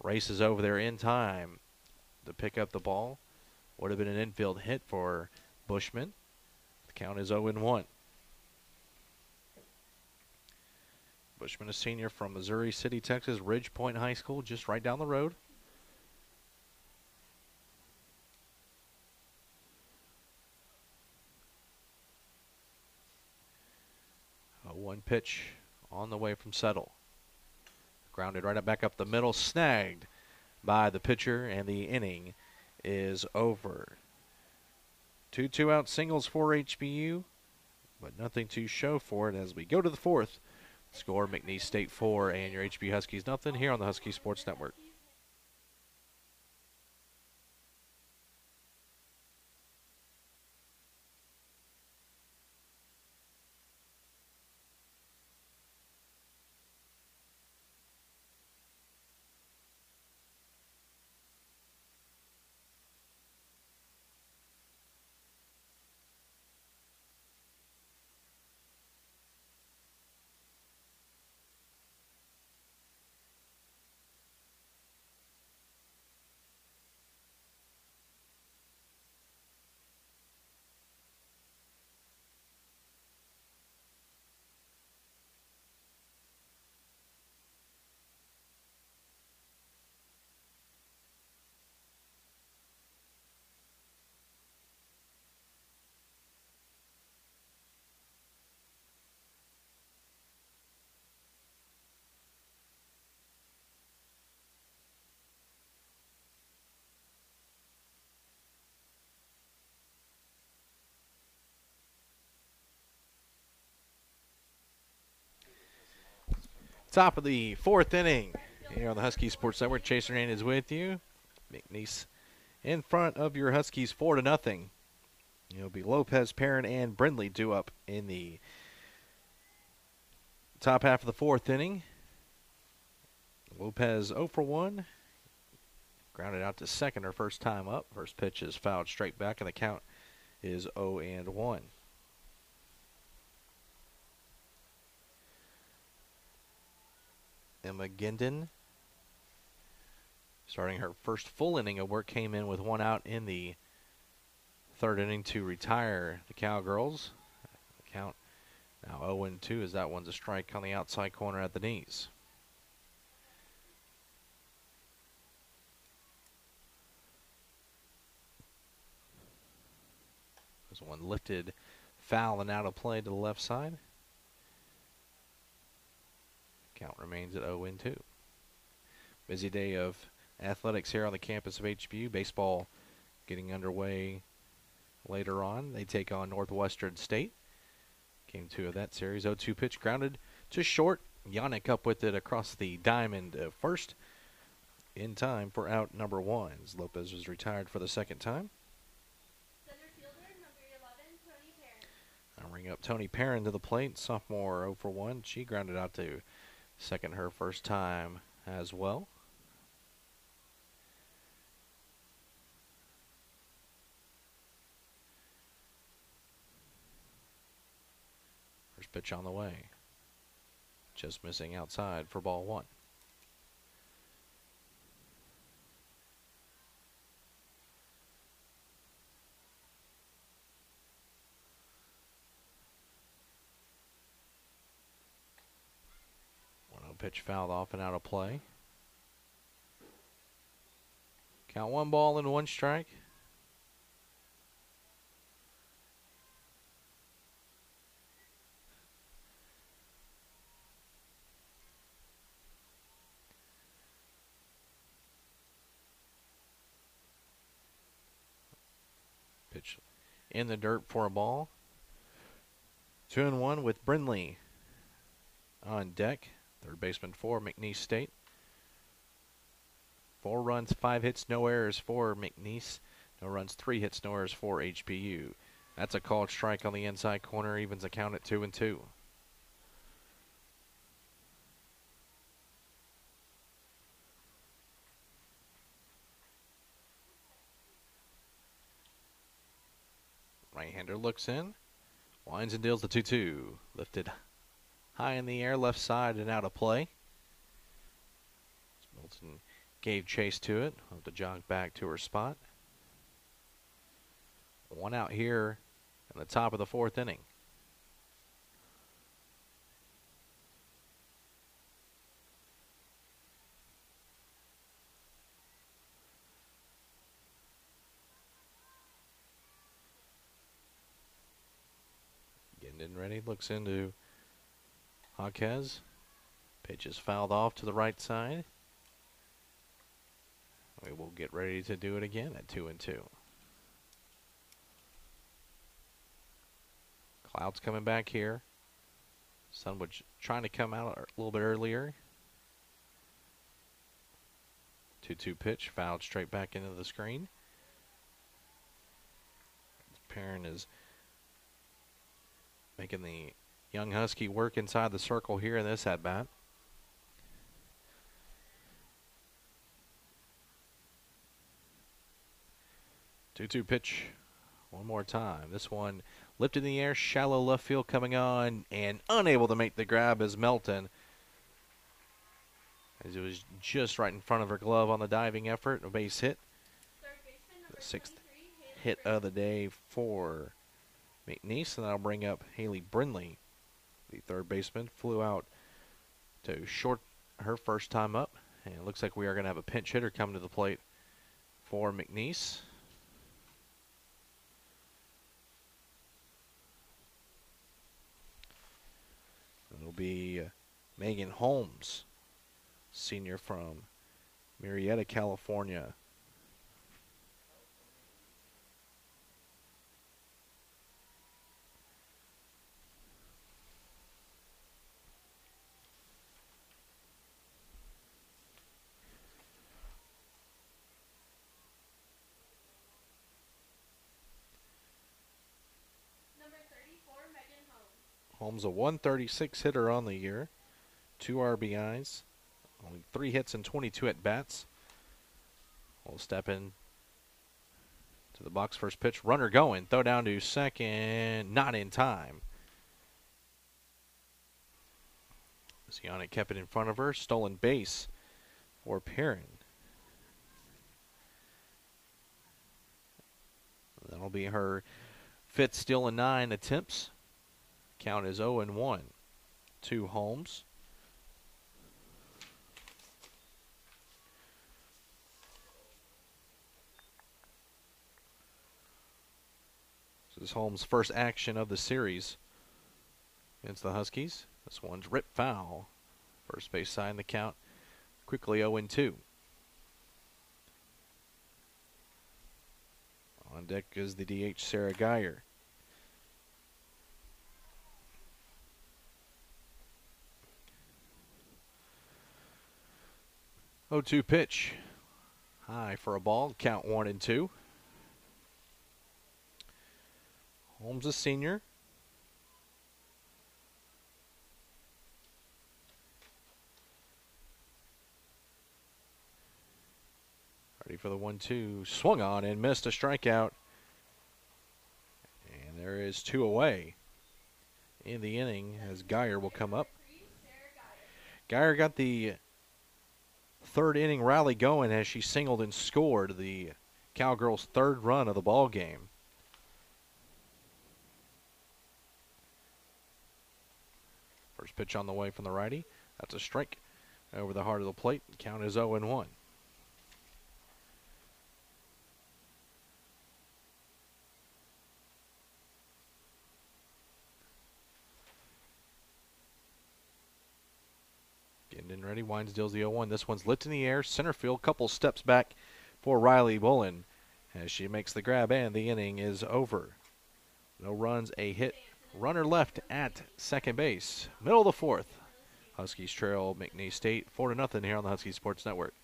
races over there in time to pick up the ball. Would have been an infield hit for Bushman. The count is 0-1. Bushman, a senior from Missouri City, Texas, Ridge Point High School, just right down the road. One pitch on the way from Settle. Grounded right back up the middle, snagged by the pitcher, and the inning is over. 2 2-out singles for HBU, but nothing to show for it as we go to the fourth. Score McNeese State 4 and your HBU Huskies nothing here on the Husky Sports Network. Top of the fourth inning here on the Husky Sports Network. Chaser Hernandez with you. McNeese in front of your Huskies 4-0. It'll be Lopez, Perrin, and Brindley due up in the top half of the fourth inning. Lopez 0 for 1. Grounded out to second her first time up. First pitch is fouled straight back, and the count is 0-1. Emma Ginden, starting her first full inning of work, came in with 1 out in the third inning to retire the Cowgirls. The count now 0-2 as that one's a strike on the outside corner at the knees. There's one lifted foul and out of play to the left side. Count remains at 0-2. Busy day of athletics here on the campus of HBU. Baseball getting underway later on. They take on Northwestern State. Game 2 of that series. 0-2 pitch grounded to short. Yannick up with it across the diamond first in time for out number 1. Lopez was retired for the second time. Center fielder, number 11, Tony Perrin. I'll ring up Tony Perrin to the plate. Sophomore 0 for 1. She grounded out to second her first time as well. First pitch on the way. Just missing outside for ball 1. Pitch fouled off and out of play. Count 1 ball and 1 strike. Pitch in the dirt for a ball. 2-1 with Brindley on deck. Third baseman for McNeese State. 4 runs, 5 hits, no errors for McNeese. No runs, 3 hits, no errors for HBU. That's a called strike on the inside corner, evens the count at 2-2. Right-hander looks in. Winds and deals the 2-2. Lifted high in the air, left side and out of play. Milton gave chase to it. Have to jog back to her spot. One out here in the top of the 4th inning. Getting in ready, looks into Jaquez. Pitch is fouled off to the right side. We will get ready to do it again at 2-2. Cloud's coming back here. Sunwood trying to come out a little bit earlier. 2-2 pitch, fouled straight back into the screen. Perrin is making the young Husky work inside the circle here in this at-bat. 2-2 pitch one more time. This one lifted in the air, shallow left field coming on, and unable to make the grab is Melton, as it was just right in front of her glove on the diving effort. A base hit. The 6th hit of the day for McNeese, and that'll bring up Haley Brindley. The 3rd baseman flew out to short her first time up, and it looks like we are going to have a pinch hitter come to the plate for McNeese. It'll be Megan Holmes, senior from Murrieta, California. Number 34, Megan Holmes. Holmes, a 136 hitter on the year, 2 RBIs, only 3 hits and 22 at-bats. We'll step in to the box. First pitch, runner going, throw down to second, not in time. Zionic kept it in front of her, stolen base for Perrin. That'll be her 5th steal in 9 attempts. Count is 0-1 to Holmes. This is Holmes' first action of the series against the Huskies. This one's ripped foul. First base side in the count. Quickly 0-2. On deck is the DH, Sarah Geyer. Oh, 2 pitch. High for a ball. Count 1-2. Holmes, a senior. Ready for the 1-2. Swung on and missed a strikeout. And there is 2 away in the inning as Geyer will come up. Geyer got the 3rd inning rally going as she singled and scored the Cowgirls' 3rd run of the ball game. First pitch on the way from the righty. That's a strike over the heart of the plate. Count is 0-1. Getting in ready. Winds deals the 0-1. This one's lifted in the air. Center field. Couple steps back for Riley Bullen as she makes the grab, and the inning is over. No runs, a hit. Runner left at second base. Middle of the 4th. Huskies trail McNeese State 4-0 here on the Husky Sports Network.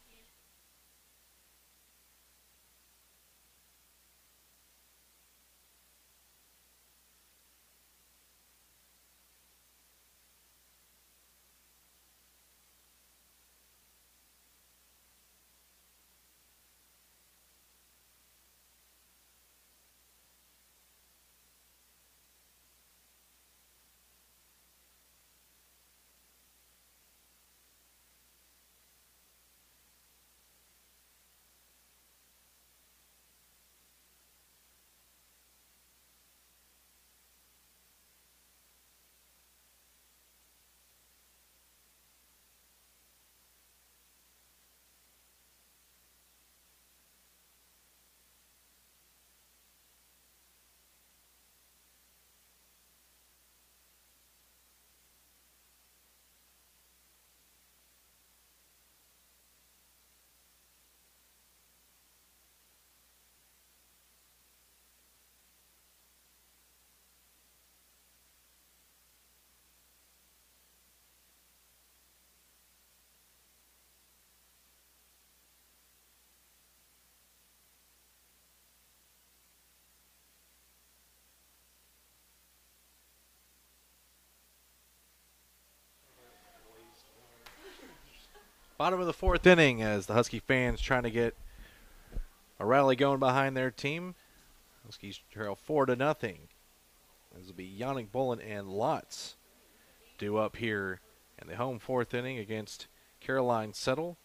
Bottom of the fourth inning as the Husky fans trying to get a rally going behind their team. Huskies trail 4-0. This will be Yannick Bolin and Lotz due up here in the home fourth inning against Caroline Settle.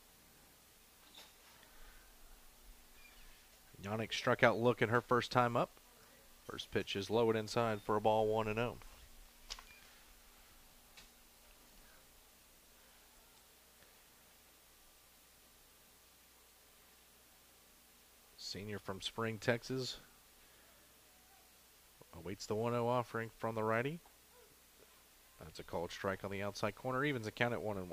Yannick struck out looking her first time up. First pitch is low and inside for a ball 1-0. Senior from Spring, Texas. Awaits the 1-0 offering from the righty. That's a called strike on the outside corner. Evens the count at 1-1.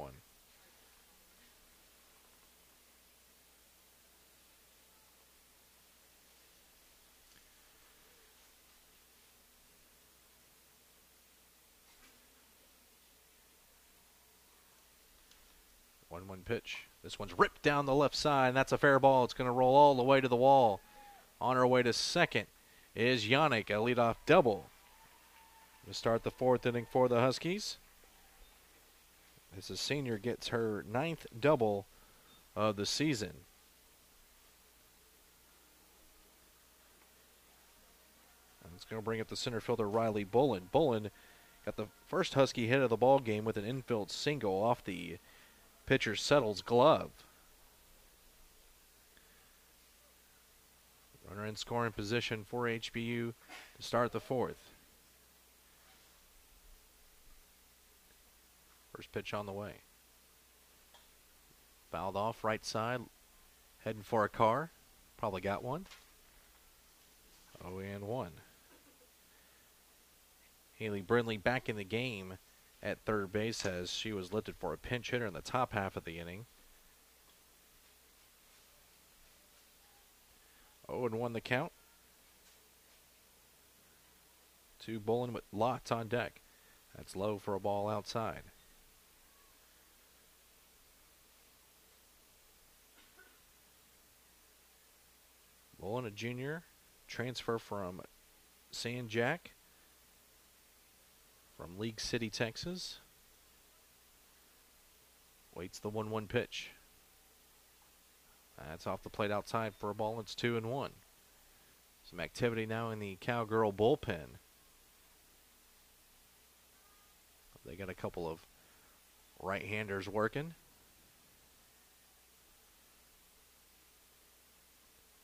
One pitch. This one's ripped down the left side, and that's a fair ball. It's going to roll all the way to the wall. On her way to second is Yannick, a leadoff double to start the fourth inning for the Huskies. As the senior gets her 9th double of the season. And it's going to bring up the center fielder Riley Bolin. Bolin got the first Husky hit of the ball game with an infield single off the pitcher Settle's glove. Runner in scoring position for HBU to start the fourth. First pitch on the way. Fouled off right side. Heading for a car. Probably got one. 0-1. Haley Brindley back in the game at third base as she was lifted for a pinch hitter in the top half of the inning. 0-1 the count. To Bolin with Lotz on deck. That's low for a ball outside. Bolin, a junior, transfer from San Jack from League City, Texas. Waits the 1-1 pitch. That's off the plate outside for a ball. It's 2-1. Some activity now in the Cowgirl bullpen. They got a couple of right-handers working.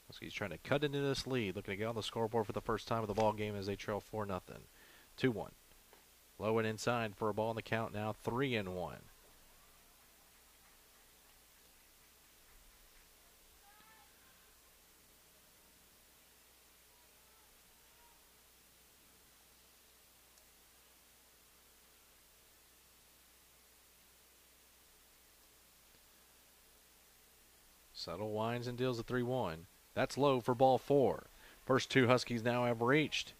Huskies trying to cut into this lead. Looking to get on the scoreboard for the first time of the ball game as they trail 4-0. 2-1. Low and inside for a ball in the count now. 3-1. Settle winds and deals a 3-1. That's low for ball 4. First two Huskies now have reached.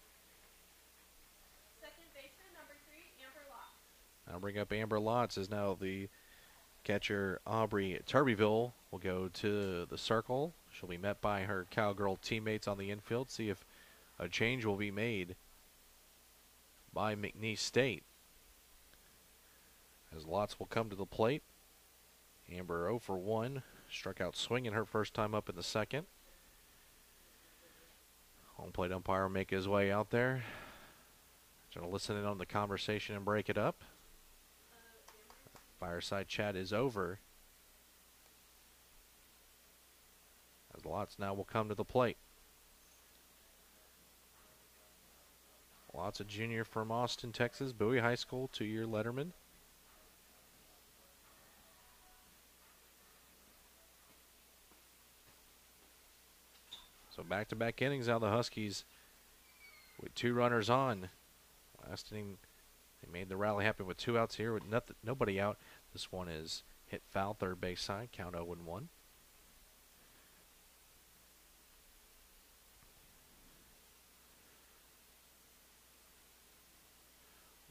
Second baseman, number 3, Amber Lotz. I'll bring up Amber Lotz as now the catcher Aubrey Turbeville will go to the circle. She'll be met by her Cowgirl teammates on the infield. See if a change will be made by McNeese State. As Lotz will come to the plate. Amber 0 for 1. Struck out swinging her first time up in the second. Home plate umpire will make his way out there. Trying to listen in on the conversation and break it up. Fireside chat is over. As Lotz now will come to the plate. Lotz, a junior from Austin, Texas, Bowie High School, 2-year letterman. So back-to-back innings now the Huskies with 2 runners on. Last inning they made the rally happen with 2 outs here with nobody out. This one is hit foul third base side, count 0-1.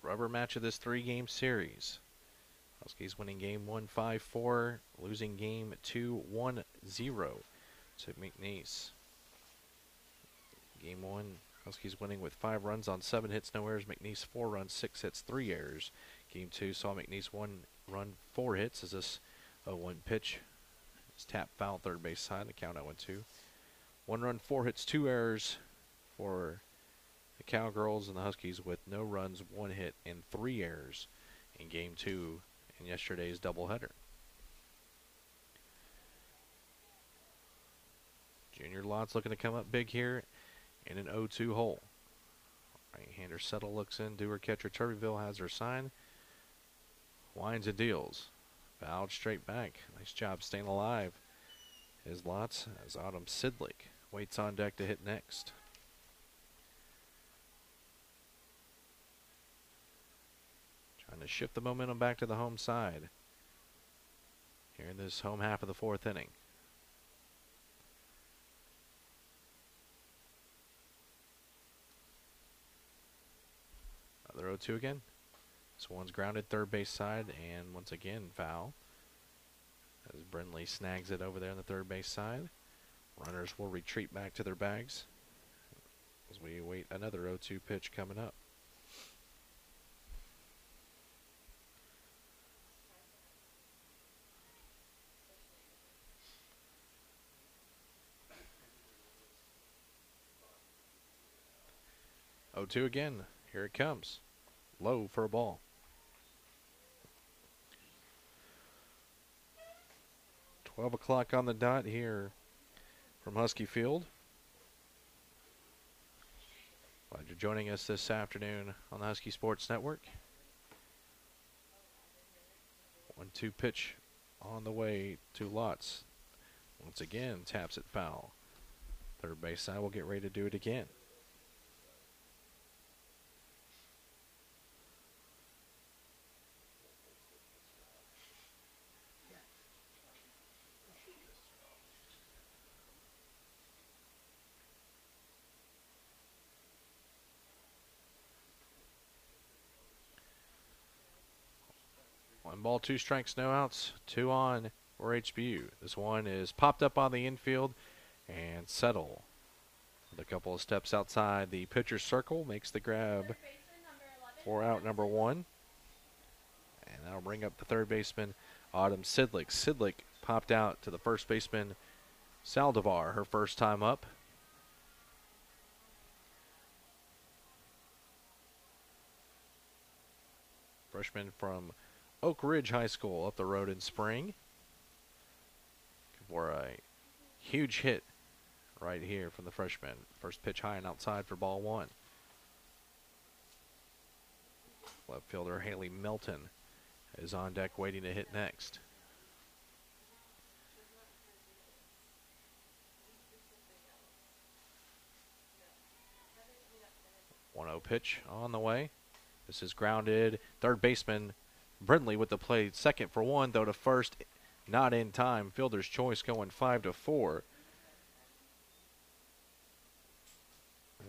Rubber match of this 3-game series. Huskies winning game 1 5-4, losing game 2 1-0 to McNeese. Game 1, Huskies winning with 5 runs on 7 hits, no errors. McNeese 4 runs, 6 hits, 3 errors. Game 2 saw McNeese 1 run, 4 hits as this 0-1 pitch. It's tap foul third base side. The count 0-2. 1 run, 4 hits, 2 errors for the Cowgirls and the Huskies with no runs, 1 hit, and 3 errors in Game 2 in yesterday's doubleheader. Junior Lots looking to come up big here in an 0-2 hole. Right-hander Settle looks in. Doer catcher Turbyville has her sign. Winds and deals. Fouled straight back. Nice job staying alive. His Lots as Autumn Sidlick waits on deck to hit next. Trying to shift the momentum back to the home side here in this home half of the 4th inning. Another 0-2 again. This one's grounded third base side, and once again foul as Brindley snags it over there on the third base side. Runners will retreat back to their bags as we await another 0-2 pitch coming up. Oh, 2 again. Here it comes. Low for a ball. Twelve o'clock on the dot here from Husky Field. Glad you're joining us this afternoon on the Husky Sports Network. 1-2 pitch on the way to Lots. Once again, taps it foul. Third base side will get ready to do it again. One ball, 2 strikes, no outs. 2 on for HBU. This one is popped up on the infield, and Settle with a couple of steps outside the pitcher's circle makes the grab for out number 1. And that'll bring up the third baseman, Autumn Sidlick. Sidlick popped out to the first baseman, Saldivar, her first time up. Freshman from Oak Ridge High School up the road in spring. For a huge hit right here from the freshman. First pitch high and outside for ball 1. Left fielder Haley Melton is on deck waiting to hit next. 1-0 pitch on the way. This is grounded. Third baseman Brindley with the play. Second for 1, though to first. Not in time. Fielder's choice going 5-4.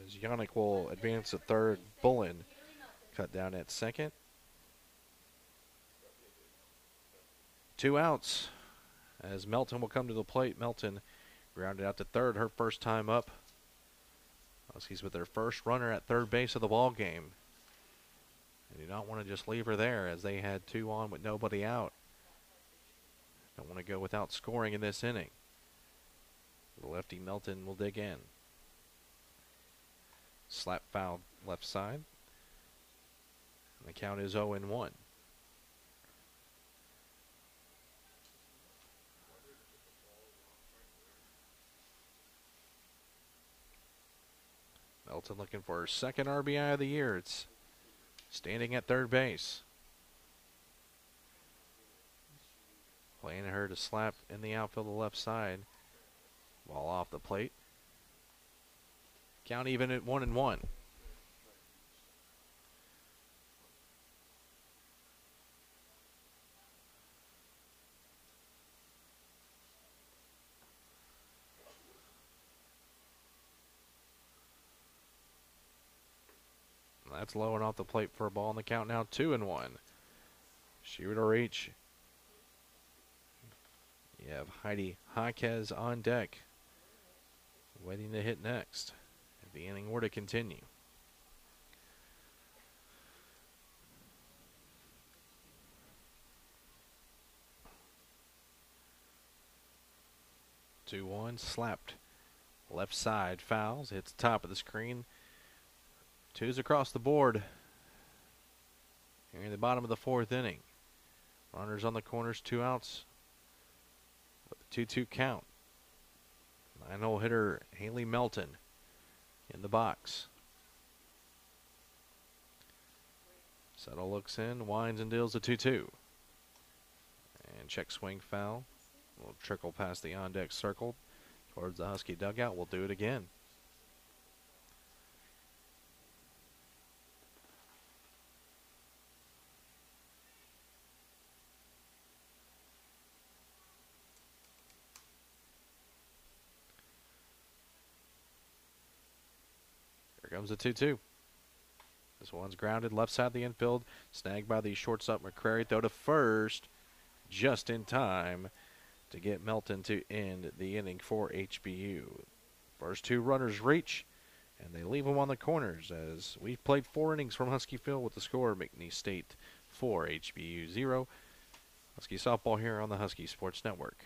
As Yannick will advance to third. Bullen cut down at second. 2 outs as Melton will come to the plate. Melton grounded out to third, her first time up. Huskies with their first runner at third base of the ball game. They do not want to just leave her there as they had 2 on with nobody out. Don't want to go without scoring in this inning. The lefty Melton will dig in. Slap foul left side. And the count is 0-1. Melton looking for her second RBI of the year. It's standing at third base. Playing her to slap in the outfield, the left side. Ball off the plate. Count even at 1-1. That's low and off the plate for a ball, and the count now 2-1. Shoot or reach. You have Heidi Jaquez on deck, waiting to hit next if the inning were to continue. 2-1, slapped. Left side fouls, hits the top of the screen. Twos across the board. Here in the bottom of the fourth inning. Runners on the corners, 2 outs. With the 2-2 count. 9-hole hitter Haley Melton in the box. Settle looks in, winds and deals the 2-2. And check swing foul. Will trickle past the on-deck circle towards the Husky dugout. We'll do it again. Here comes the 2-2. This one's grounded left side of the infield. Snagged by the shortstop McCrary. Throw to first just in time to get Melton to end the inning for HBU. First 2 runners reach, and they leave them on the corners as we've played 4 innings from Husky Field with the score McNeese State 4, HBU 0. Husky softball here on the Husky Sports Network.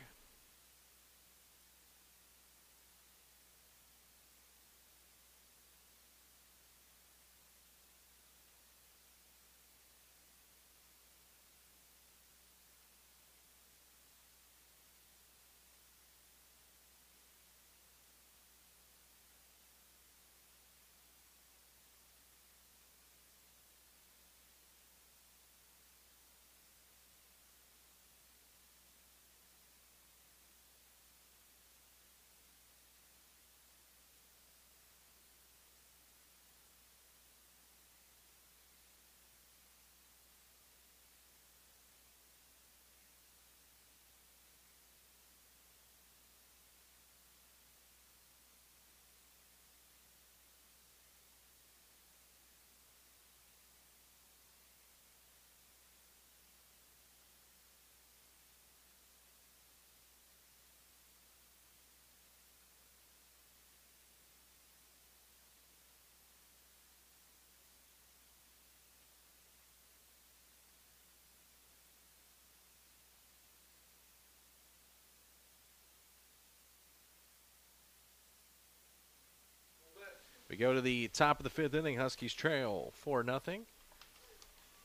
We go to the top of the 5th inning. Huskies trail 4-0.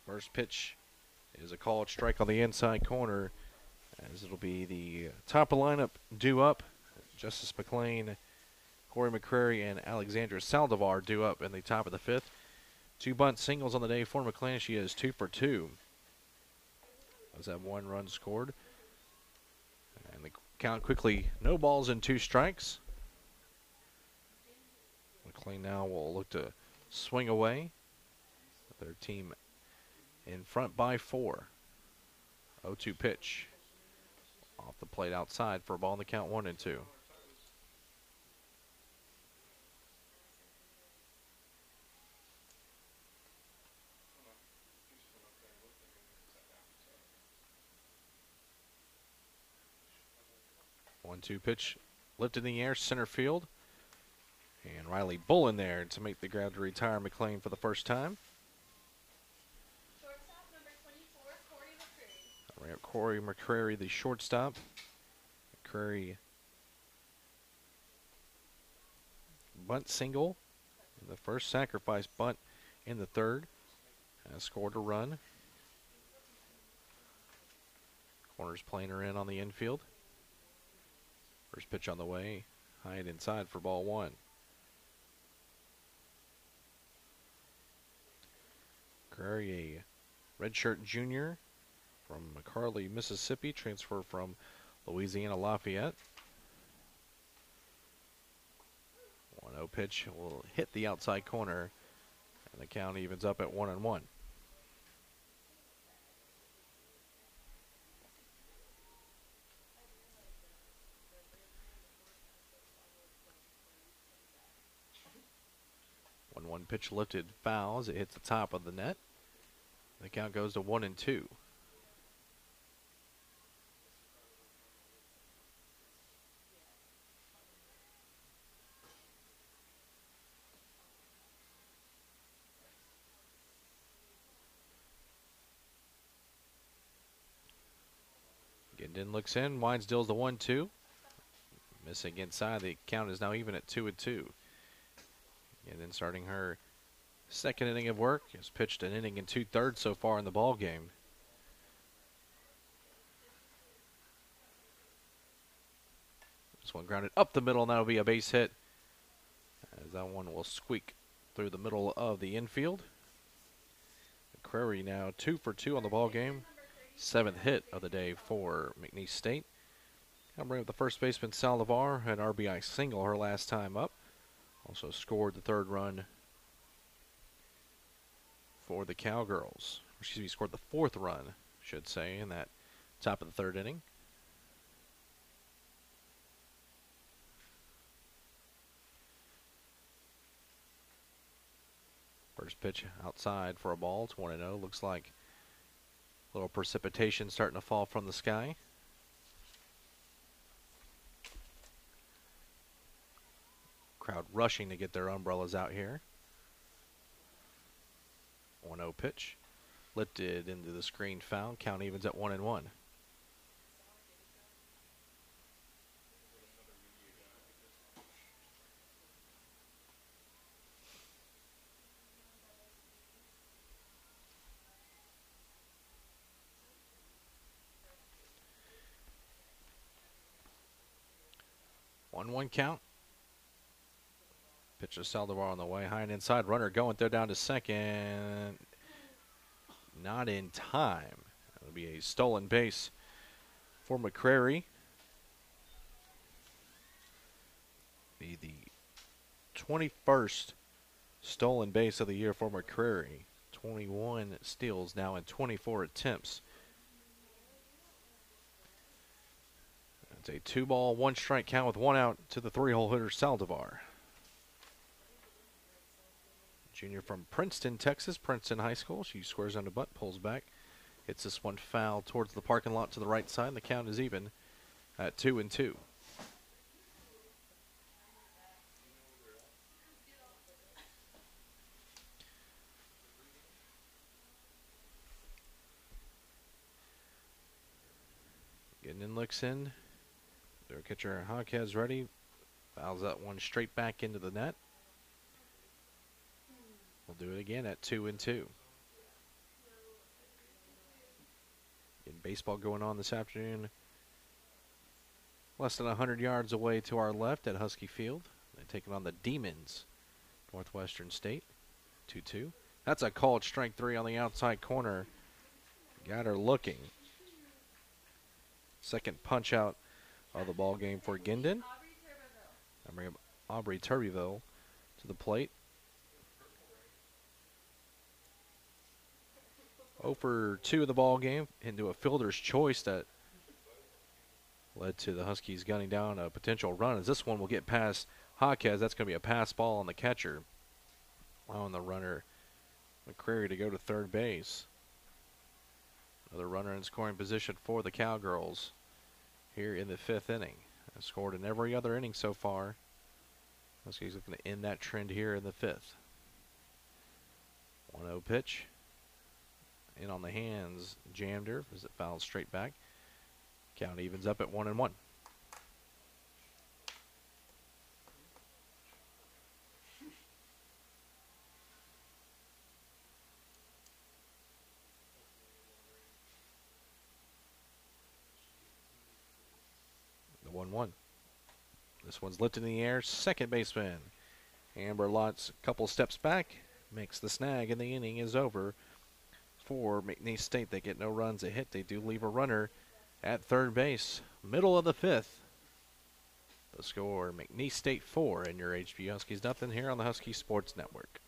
First pitch is a called strike on the inside corner, as it'll be the top of the lineup due up. Justice McLean, Corey McCrary, and Alexandra Saldivar due up in the top of the 5th. 2 bunt singles on the day for McLean. She is 2 for 2. Does have 1 run scored. And the count quickly, no balls and 2 strikes. McLean now will look to swing away. Their team in front by 4. 0-2 pitch. Off the plate outside for a ball in the count 1-2. One-two pitch lifted in the air, center field. And Riley Bull in there to make the grab to retire McLean for the first time. Shortstop number 24, Corey McCreary. We have Corey McCrary, the shortstop. McCrary bunt single. The first sacrifice bunt in the 3rd. Has scored a run. Corners playing her in on the infield. First pitch on the way. High and inside for ball 1. McCrary, a redshirt junior from McCarley, Mississippi, transfer from Louisiana Lafayette. 1-0 pitch will hit the outside corner, and the count evens up at 1-1. One pitch lifted foul as it hits the top of the net. The count goes to 1-2. Ginden looks in, winds, deals the 1-2. Missing inside. The count is now even at 2-2. And then starting her second inning of work. Has pitched an inning and 2/3 so far in the ball game. This one grounded up the middle, and that'll be a base hit. As that one will squeak through the middle of the infield. McCrary now 2 for 2 on the ball game. 7th hit of the day for McNeese State. I'll bring up the first baseman Saldivar, an RBI single her last time up. Also scored the 3rd run for the Cowgirls. Excuse me, scored the 4th run, I should say, in that top of the 3rd inning. First pitch outside for a ball. It's 1-0. Looks like a little precipitation starting to fall from the sky. Crowd rushing to get their umbrellas out here. 1-0 pitch. Lifted into the screen foul. Count evens at 1-1. One count. Pitch to Saldivar on the way. High and inside. Runner going there down to second. Not in time. That'll be a stolen base for McCrary. Be the 21st stolen base of the year for McCrary. 21 steals now in 24 attempts. It's a 2-ball, 1-strike count with 1 out to the 3-hole hitter Saldivar. Junior from Princeton, Texas, Princeton High School. She squares on the butt, pulls back. Hits this one foul towards the parking lot to the right side. The count is even at 2-2. Getting in, looks in. Their catcher Jaquez ready. Fouls that one straight back into the net. We'll do it again at 2-2. In baseball going on this afternoon. Less than 100 yards away to our left at Husky Field. They're taking on the Demons, Northwestern State. 2-2. That's a called strike 3 on the outside corner. Got her looking. Second punch out of the ball game for Gindon. I bring up Aubrey Turbyville to the plate. 0 for 2 of the ball game into a fielder's choice that led to the Huskies gunning down a potential run. As this one will get past Jaquez, that's going to be a pass ball on the catcher, allowing the runner McCrary to go to third base. Another runner in scoring position for the Cowgirls here in the 5th inning. Has scored in every other inning so far. Huskies looking to end that trend here in the 5th. 1-0 pitch. In on the hands, jammed her as it fouls straight back. Count evens up at 1-1. The 1-1. This one's lifted in the air. Second baseman Amber Lotz a couple steps back, makes the snag, and the inning is over. For McNeese State, they get no runs a hit. They do leave a runner at third base. Middle of the 5th. The score, McNeese State 4 and your HBU Huskies nothing here on the Husky Sports Network.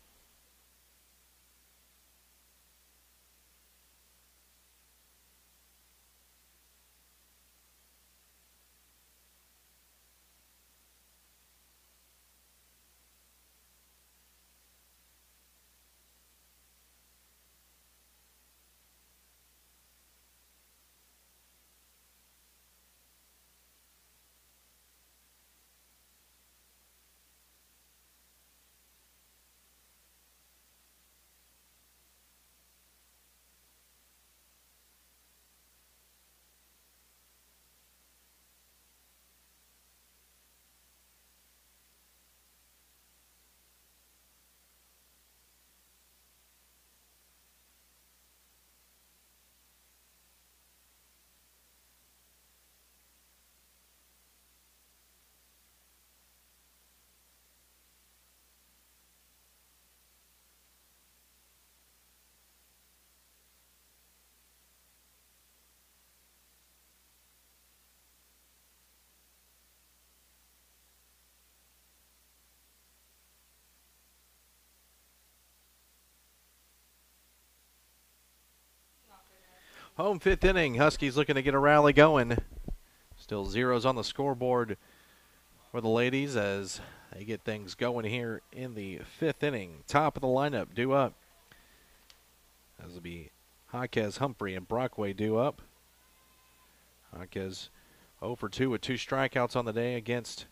Home fifth inning. Huskies looking to get a rally going. Still zeros on the scoreboard for the ladies as they get things going here in the fifth inning. Top of the lineup, due up. As will be Jaquez, Humphrey, and Brockway due up. Jaquez 0 for 2 with 2 strikeouts on the day against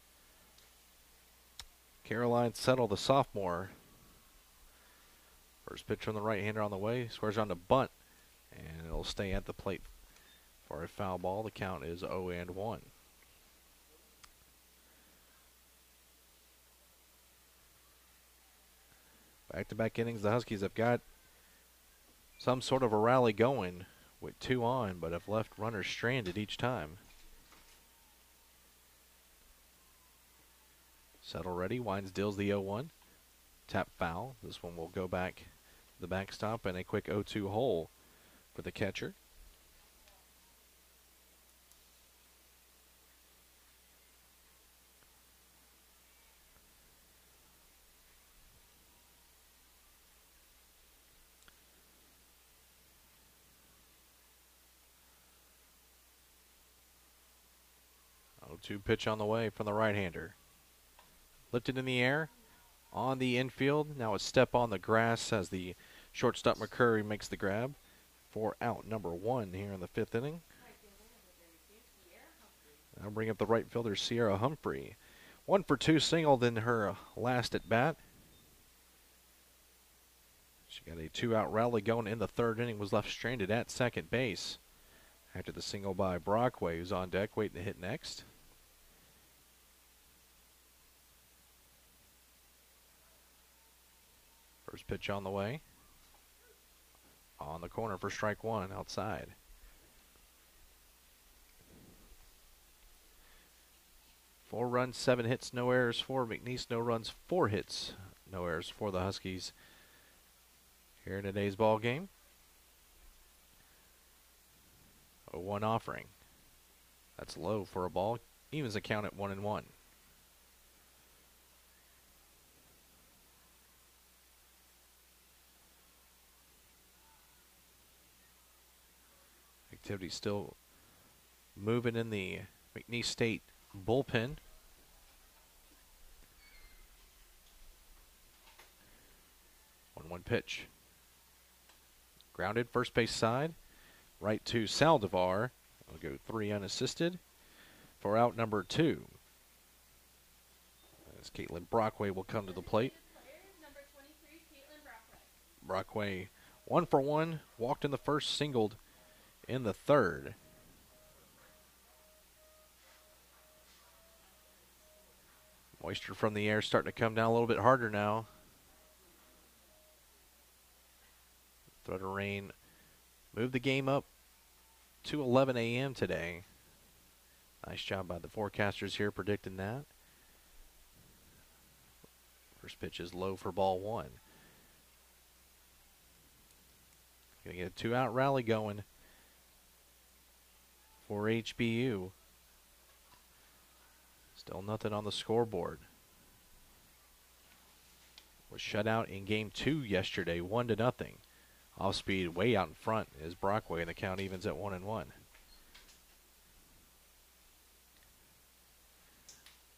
Caroline Settle, the sophomore. First pitch from the right-hander on the way. Squares on to bunt, and it'll stay at the plate for a foul ball. The count is 0-1. Back-to-back innings, the Huskies have got some sort of a rally going with 2 on, but have left runners stranded each time. Settle ready, winds, deals the 0-1. Tap foul. This one will go back to the backstop and a quick 0-2 hole for the catcher. Two pitch on the way from the right-hander. Lifted in the air on the infield. Now a step on the grass as the shortstop McCurry makes the grab for out number 1 here in the fifth inning. I'll bring up the right fielder, Sierra Humphrey. 1 for 2 singled in her last at bat. She got a 2-out rally going in the third inning, was left stranded at second base after the single by Brockway, who's on deck waiting to hit next. First pitch on the way. On the corner for strike 1 outside. Four runs, 7 hits, no errors for McNeese. No runs, 4 hits, no errors for the Huskies here in today's ball game. 0-1 offering. That's low for a ball. Evens the count at 1-1. Activity still moving in the McNeese State bullpen. One pitch. Grounded first base side. Right to Saldivar. We'll go 3 unassisted for out number 2. As Caitlin Brockway will come to the plate. Number 23, Caitlin Brockway. Brockway 1 for 1. Walked in the first, singled in the third. Moisture from the air starting to come down a little bit harder now. Threat of rain moved the game up to 11 a.m. today. Nice job by the forecasters here predicting that. First pitch is low for ball 1. Gonna get a 2-out rally going for HBU. Still nothing on the scoreboard. Was shut out in game 2 yesterday, 1-0. Off speed way out in front is Brockway, and the count evens at 1-1.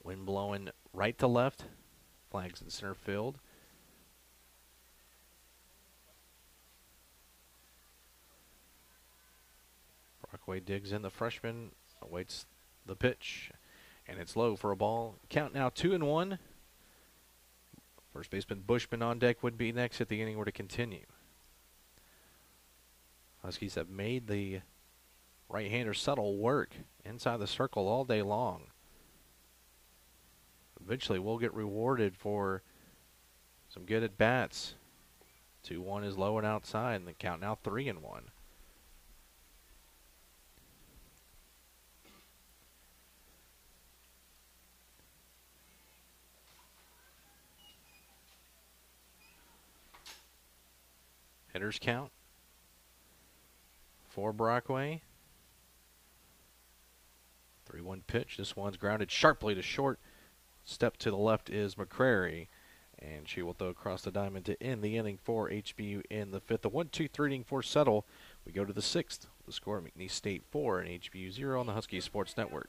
Wind blowing right to left. Flags in center field. Brockway digs in the freshman, awaits the pitch, and it's low for a ball. Count now 2-1. First baseman Bushman on deck would be next if the inning were to continue. Huskies have made the right-hander Settle work inside the circle all day long. Eventually we'll get rewarded for some good at-bats. 2-1 is low and outside, and the count now 3-1. Hitters count for Brockway. 3-1 pitch. This one's grounded sharply to short. Step to the left is McCrary, and she will throw across the diamond to end the inning for HBU in the 5th. The 1-2-3 inning for Settle. We go to the 6th. The score, McNeese State 4 and HBU 0 on the Husky Sports Network.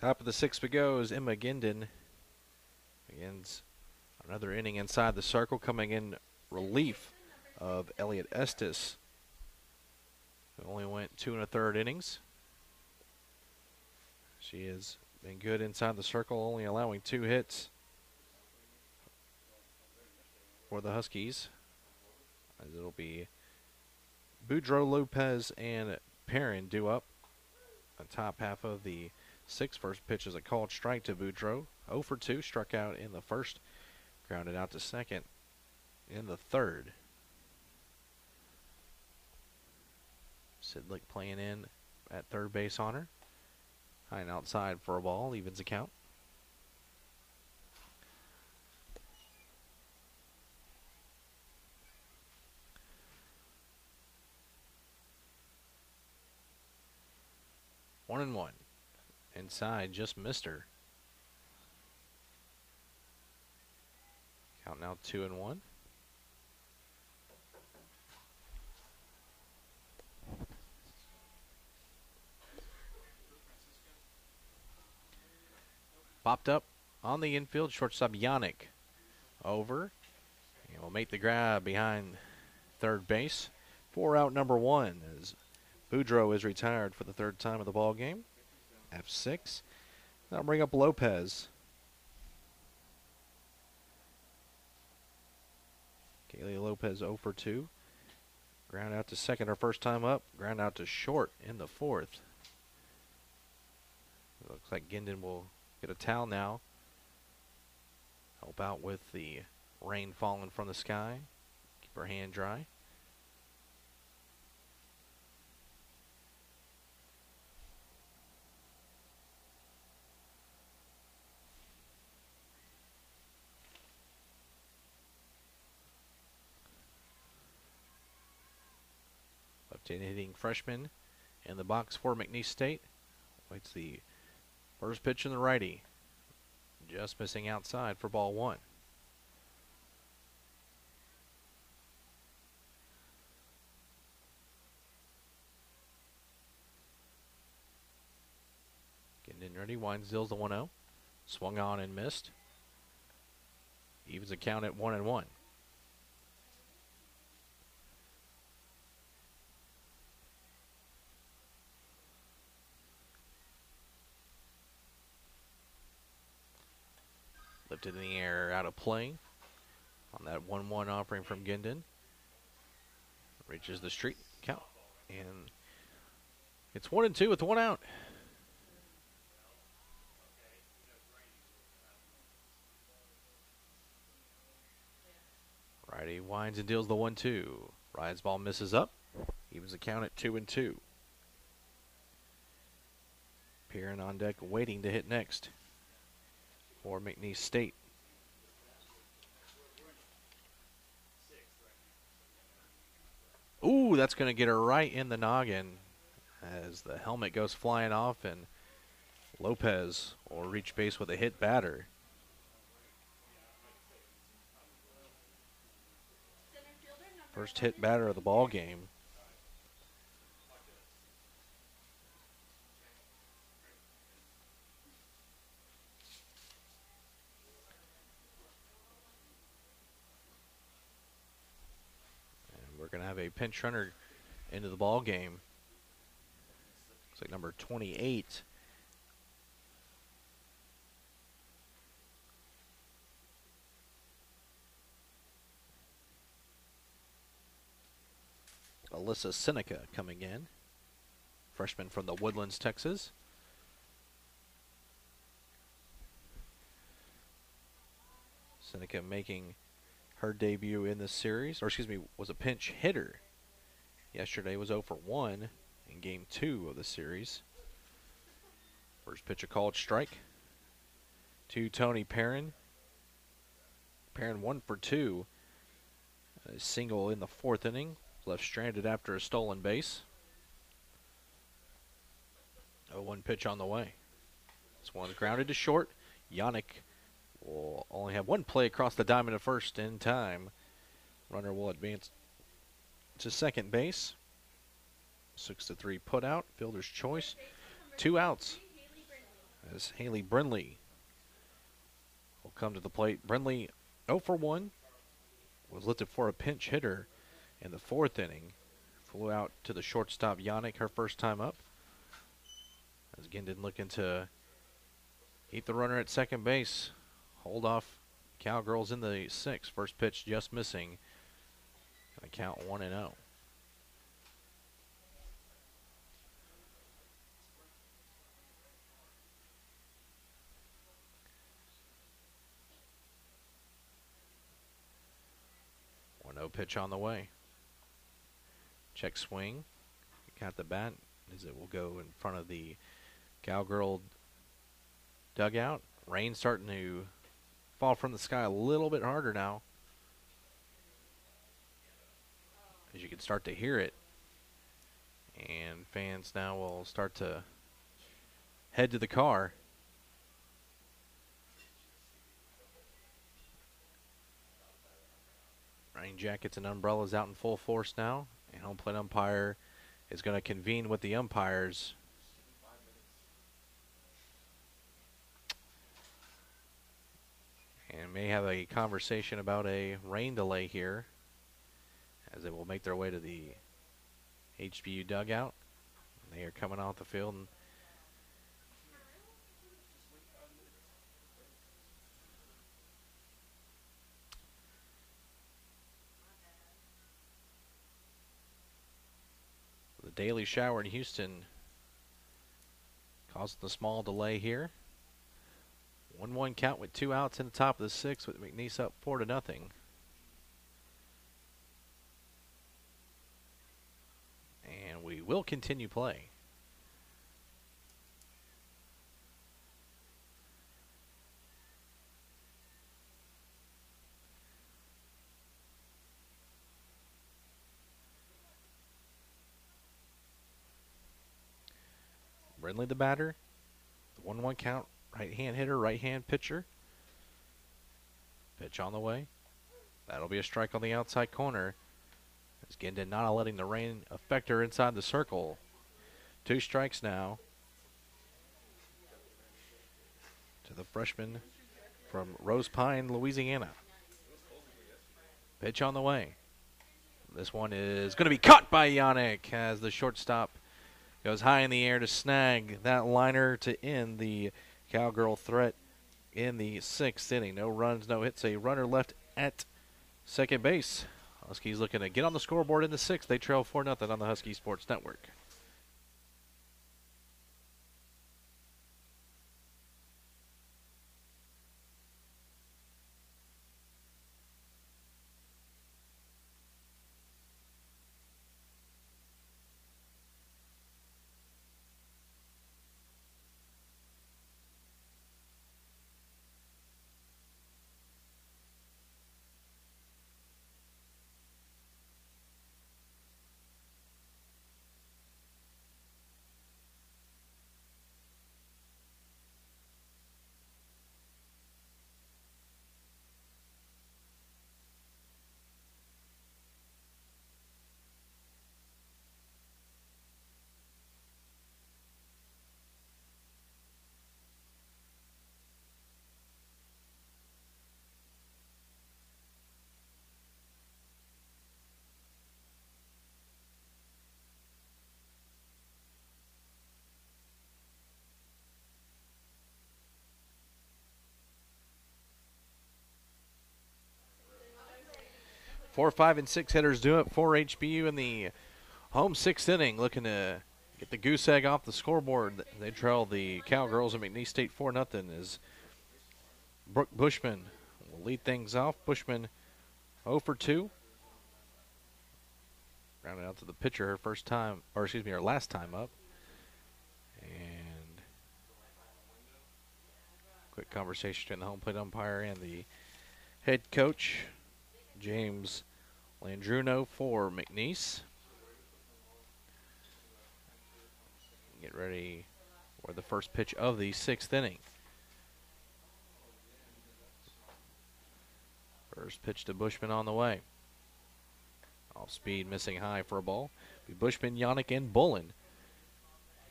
Top of the sixth we go is Emma Ginden. Begins another inning inside the circle, coming in relief of Elliot Estes, who only went 2 1/3 innings. She has been good inside the circle, only allowing 2 hits for the Huskies. As it'll be Boudreaux, Lopez, and Perrin due up. The top half of the sixth. First pitch is a called strike to Boudreaux. 0 for 2, struck out in the first, grounded out to second in the third. Sidlick playing in at third base on her. High and outside for a ball, evens the count. One and one. Inside, just missed her. Count now 2 and 1. Popped up on the infield, shortstop Yannick over. And will make the grab behind third base. 4 out number 1 as Boudreaux is retired for the third time of the ball game. F6. Now bring up Lopez. Kaylee Lopez 0 for 2. Ground out to second her first time up. Ground out to short in the fourth. It looks like Ginden will get a towel now. Help out with the rain falling from the sky. Keep her hand dry. Left-handed hitting freshman in the box for McNeese State. Waits the first pitch in the righty. Just missing outside for ball 1. Getting in ready. Wines deals the 1-0. Swung on and missed. Evens the count at 1 and 1. Lifted in the air, out of play on that 1-1 offering from Ginden. Reaches the street count, and it's 1 and 2 with 1 out. Righty winds and deals the 1-2. Rides ball misses up. Evens the count at 2 and 2. Perrin on deck, waiting to hit next for McNeese State. Ooh, that's going to get her right in the noggin as the helmet goes flying off, and Lopez will reach base with a hit batter. First hit batter of the ball game. We're going to have a pinch runner into the ball game. Looks like number 28 Alyssa Seneca coming in, freshman from the Woodlands, Texas. Seneca making her debut in this series, or excuse me, was a pinch hitter. Yesterday was 0 for 1 in game 2 of the series. First pitch a called strike to Tony Perrin. Perrin 1 for 2. A single in the 4th inning. Left stranded after a stolen base. 0-1 pitch on the way. This one's grounded to short. Yannick will only have one play across the diamond at first in time. Runner will advance to second base. 6-3 put out. Fielder's choice. 2 outs. As Haley Brindley will come to the plate. Brindley 0 for 1. Was listed for a pinch hitter in the 4th inning. Flew out to the shortstop Yannick her first time up. As again didn't look into keep the runner at second base. Hold off Cowgirls in the 6th. First pitch just missing. Gonna count 1-0. No pitch on the way. Check swing. Got the bat as it will go in front of the Cowgirl dugout. Rain starting to fall from the sky a little bit harder now. As you can start to hear it. And fans now will start to head to the car. Rain jackets and umbrellas out in full force now. And home plate umpire is going to convene with the umpires. And may have a conversation about a rain delay here as they will make their way to the HBU dugout. They are coming off the field. And the daily shower in Houston causing the small delay here. 1-1 count with 2 outs in the top of the 6th with McNeese up 4-0. And we will continue play. Brindley the batter. The 1-1 count. Right-hand hitter, right-hand pitcher. Pitch on the way. That'll be a strike on the outside corner. As Gendon not letting the rain affect her inside the circle. 2 strikes now to the freshman from Rose Pine, Louisiana. Pitch on the way. This one is going to be caught by Yannick as the shortstop goes high in the air to snag that liner to end the Cowgirl threat in the 6th inning. No runs, no hits. A runner left at second base. Huskies looking to get on the scoreboard in the 6th. They trail 4-0 on the Husky Sports Network. Four, 5, and 6 hitters do it for HBU in the Home sixth inning, looking to get the goose egg off the scoreboard. They trail the Cowgirls of McNeese State 4-0 as Brooke Bushman will lead things off. Bushman 0 for 2. Rounded out to the pitcher her first time, or excuse me, her last time up. And quick conversation between the home plate umpire and the head coach, James Landruno for McNeese. Get ready for the first pitch of the sixth inning. First pitch to Bushman on the way. Off speed, missing high for a ball. Be Bushman, Yannick, and Bullen.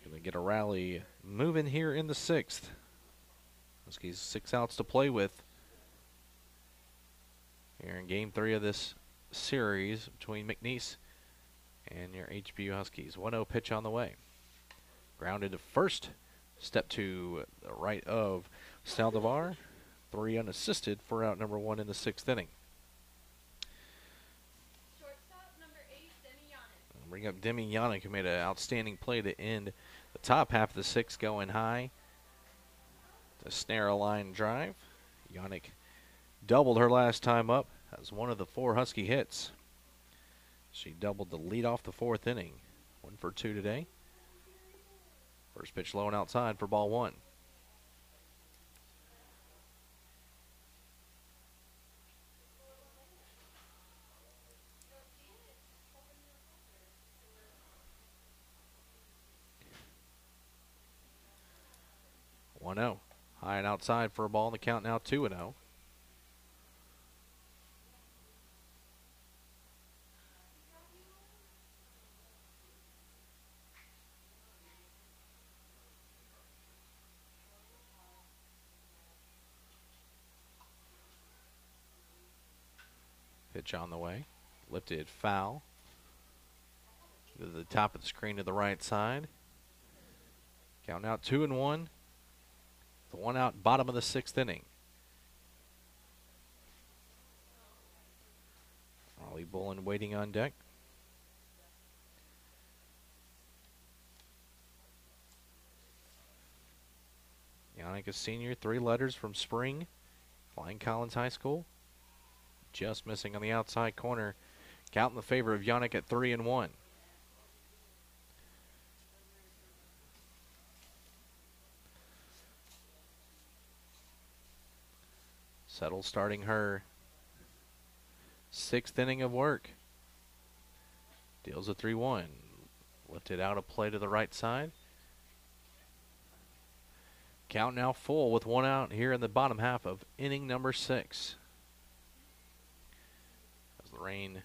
Going to get a rally moving here in the sixth. Huskies 6 outs to play with here in game 3 of this series between McNeese and your HBU Huskies. 1-0 pitch on the way. Grounded to first. Step to the right of Saldivar. 3 unassisted for out number 1 in the sixth inning. Shortstop number 8, Demi Yannick. Bring up Demi Yannick, who made an outstanding play to end the top half of the sixth, going high to snare a line drive. Yannick doubled her last time up as one of the 4 Husky hits. She doubled to lead off the fourth inning. 1 for 2 today. First pitch low and outside for ball 1. High and outside for a ball. The count now 2-0. Pitch on the way. Lifted foul. To the top of the screen to the right side. Count now 2-1. The 1 out, bottom of the sixth inning. Raleigh Bullen waiting on deck. Yannick, a senior, 3 letters from spring. Flying Collins High School. Just missing on the outside corner. Count in the favor of Yannick at 3-1. Settle starting her 6th inning of work. Deals a 3-1. Lifted out of play to the right side. Count now full with 1 out here in the bottom half of inning number 6. As the rain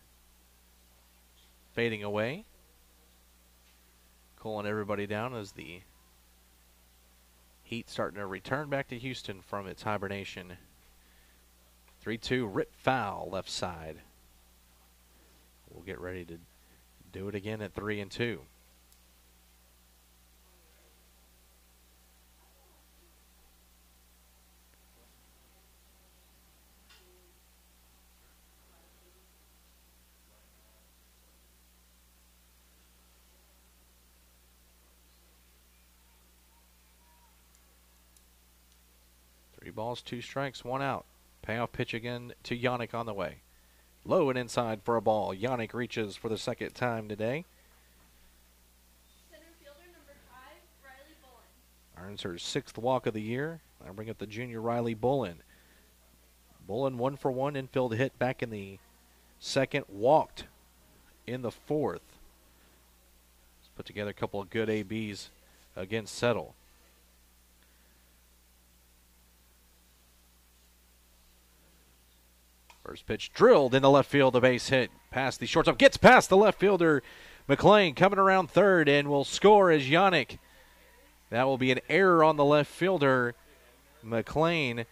fading away. Cooling everybody down as the heat starting to return back to Houston from its hibernation. 3-2, rip foul left side. We'll get ready to do it again at 3-2. Three balls, 2 strikes, 1 out. Payoff pitch again to Yannick on the way. Low and inside for a ball. Yannick reaches for the second time today. Center fielder number 5, Riley Bullen. Earns her 6th walk of the year. I'll bring up the junior Riley Bullen. Bullen 1 for 1 infield hit back in the second. Walked in the 4th. Let's put together a couple of good ABs against Settle. First pitch drilled into left field, a base hit past the shortstop. Gets past the left fielder, McLean coming around third and will score as Yannick. That will be an error on the left fielder, McLean.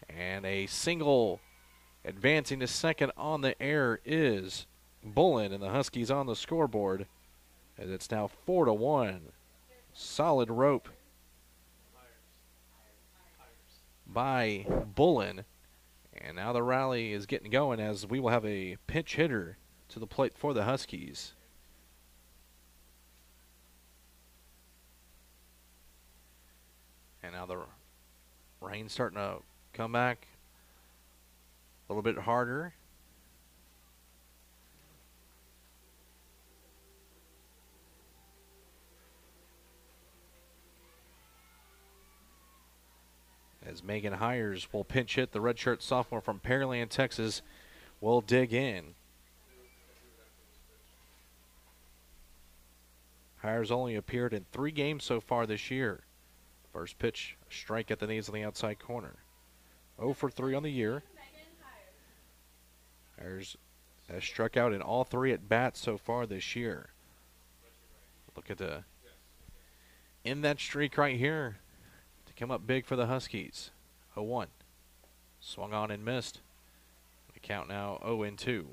And a single advancing to second on the error is Bullen, and the Huskies on the scoreboard as it's now 4-1. Solid rope by Bullen. And now the rally is getting going as we will have a pinch hitter to the plate for the Huskies. And now the rain's starting to come back a little bit harder. As Megan Hires will pinch hit, the redshirt sophomore from Pearland, Texas, will dig in. Hires only appeared in 3 games so far this year. First pitch, a strike at the knees on the outside corner. 0 for 3 on the year. Hires has struck out in all 3 at bats so far this year. Look at the in that streak right here to come up big for the Huskies. 0-1. Swung on and missed. The count now 0-2.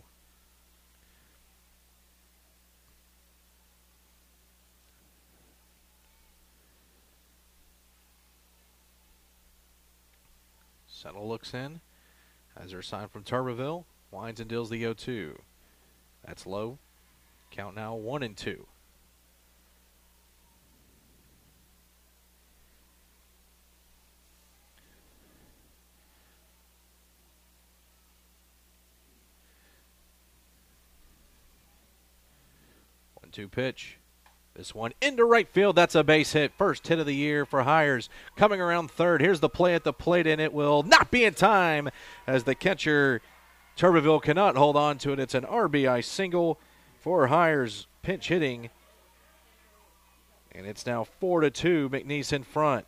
Settle looks in. Has her sign from Tuberville. Winds and deals the 0-2. That's low. Count now 1-2. One-two pitch. This one into right field. That's a base hit. First hit of the year for Hires. Coming around third. Here's the play at the plate, and it will not be in time as the catcher, Tuberville, cannot hold on to it. It's an RBI single for Hires, pinch hitting. And it's now 4-2, McNeese in front.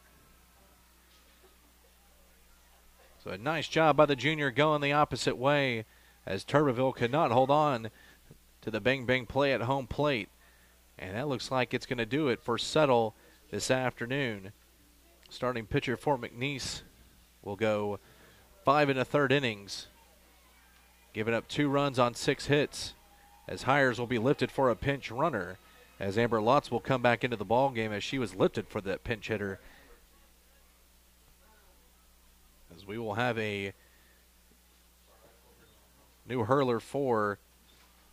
So a nice job by the junior going the opposite way as Tuberville could not hold on to the bang-bang play at home plate. And that looks like it's going to do it for Settle this afternoon. Starting pitcher for McNeese will go 5 1/3 innings, giving up 2 runs on 6 hits, as Hires will be lifted for a pinch runner, as Amber Lotz will come back into the ball game as she was lifted for that pinch hitter. As we will have a new hurler for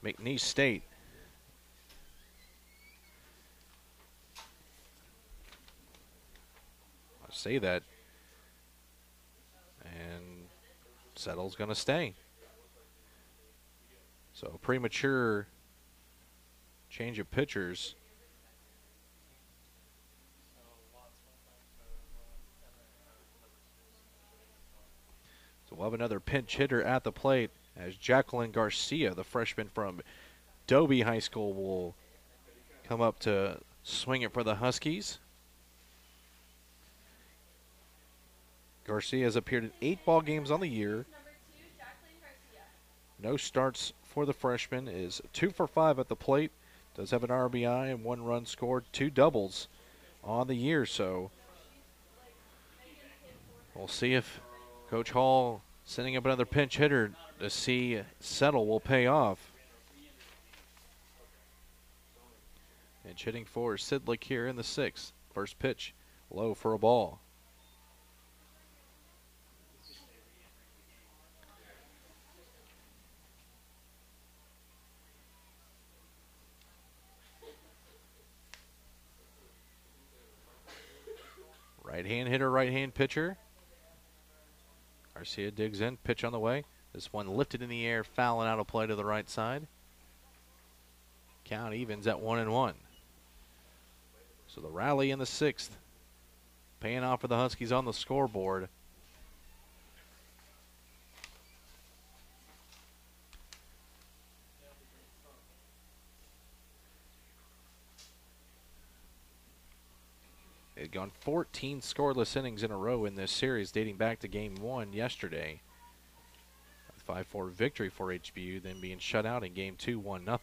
McNeese State. I say that, and Settle's going to stay. So premature change of pitchers. So we'll have another pinch hitter at the plate as Jacqueline Garcia, the freshman from Dobie High School, will come up to swing it for the Huskies. Garcia has appeared in 8 ball games on the year. No starts for the freshman, is 2 for 5 at the plate. Does have an RBI and 1 run scored, 2 doubles on the year. So we'll see if Coach Hall sending up another pinch hitter to see Settle will pay off. Pinch hitting for Sidlick here in the 6th. First pitch, low for a ball. Right-hand hitter, right-hand pitcher. Garcia digs in, pitch on the way. This one lifted in the air, fouling out of play to the right side. Count evens at 1-1. So the rally in the 6th, paying off for the Huskies on the scoreboard. They'd gone 14 scoreless innings in a row in this series, dating back to Game 1 yesterday. A 5-4 victory for HBU, then being shut out in Game 2, 1-0.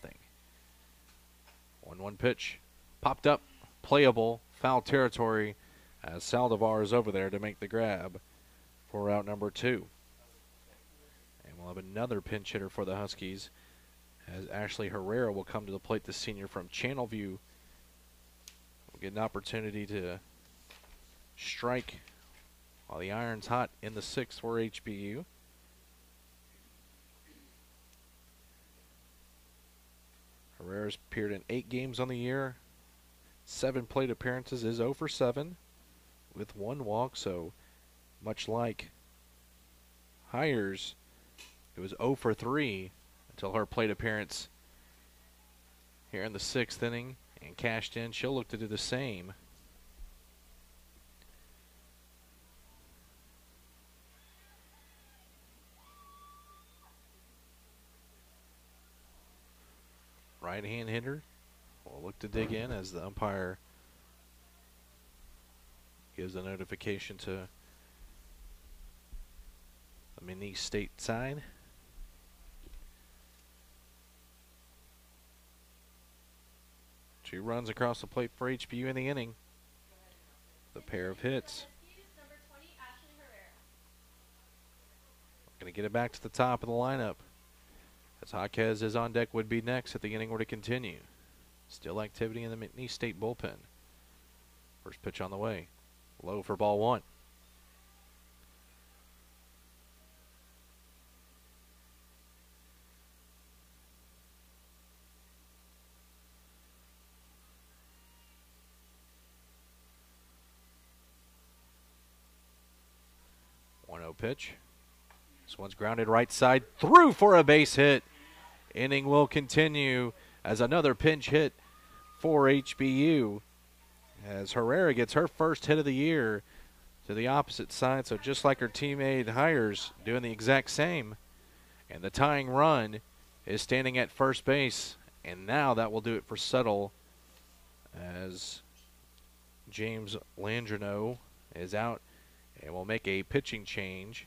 1-1 pitch, popped up, playable, foul territory, as Saldivar is over there to make the grab for out number 2. And we'll have another pinch hitter for the Huskies, as Ashley Herrera will come to the plate, the senior from Channelview. Get an opportunity to strike while the iron's hot in the 6th for HBU. Herrera's appeared in 8 games on the year, 7 plate appearances, is 0 for 7. with 1 walk, so much like Hires, it was 0 for 3 until her plate appearance here in the 6th inning and cashed in. She'll look to do the same. Right-hand hitter will look to dig in as the umpire gives a notification to the McNeese State side. Two runs across the plate for HBU in the inning. The pair of hits. Number 20, Ashley Herrera. Going to get it back to the top of the lineup. As Jaquez is on deck, would be next if the inning were to continue. Still activity in the McNeese State bullpen. First pitch on the way. Low for ball 1. Pitch. This one's grounded right side, through for a base hit. Inning will continue as another pinch hit for HBU as Herrera gets her first hit of the year to the opposite side. So just like her teammate Hires, doing the exact same. And the tying run is standing at first base. And now that will do it for Settle as James Landrino is out. And we'll make a pitching change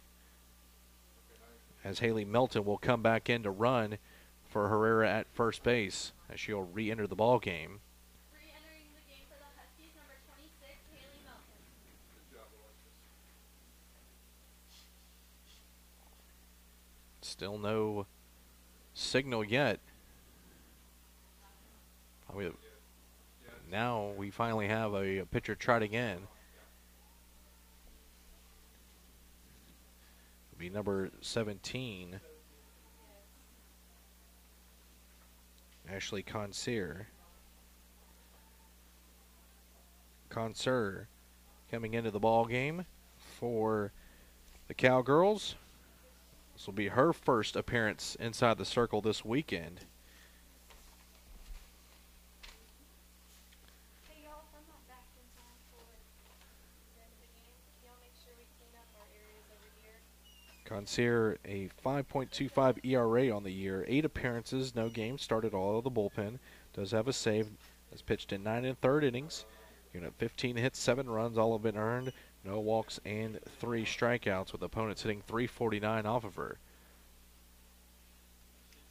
as Haley Melton will come back in to run for Herrera at first base as she'll re-enter the ball game. Re-entering the game for the Huskies, number 26, Haley Melton. Still no signal yet. Now we finally have a pitcher trotting in. Be number 17, Ashley Concert coming into the ball game for the Cowgirls. This will be her first appearance inside the circle this weekend. Hey y'all, if I'm not back in time for the end of the game, y'all make sure we clean up our areas over here. Concert, a 5.25 ERA on the year, 8 appearances, no games, started all of the bullpen. Does have a save, has pitched in 9 1/3 innings. Giving up 15 hits, 7 runs, all have been earned. No walks and 3 strikeouts, with opponents hitting .349 off of her.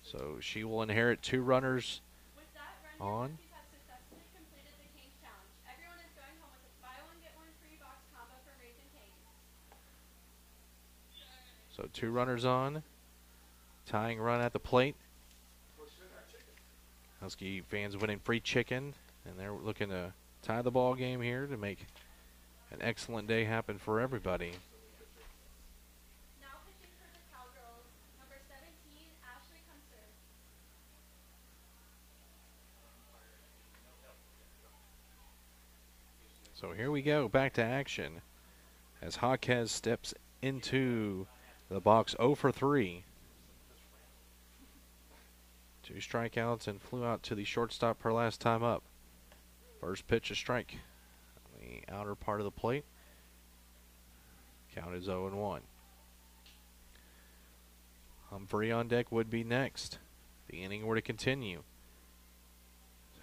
So she will inherit 2 runners With that run, on. Huskies have successfully completed the Canes Challenge. Everyone is going home with a buy one, get one free box combo from Raising Canes. So 2 runners on. Tying run at the plate. Husky fans winning free chicken, and they're looking to tie the ball game here to make an excellent day happen for everybody. Now pitching for the Cowgirls, number 17, Ashley Concert. So here we go, back to action as Jaquez steps into the box 0 for 3. 2 strikeouts and flew out to the shortstop her last time up. First pitch, a strike on the outer part of the plate. Count is 0-1. Humphrey on deck would be next. The inning were to continue.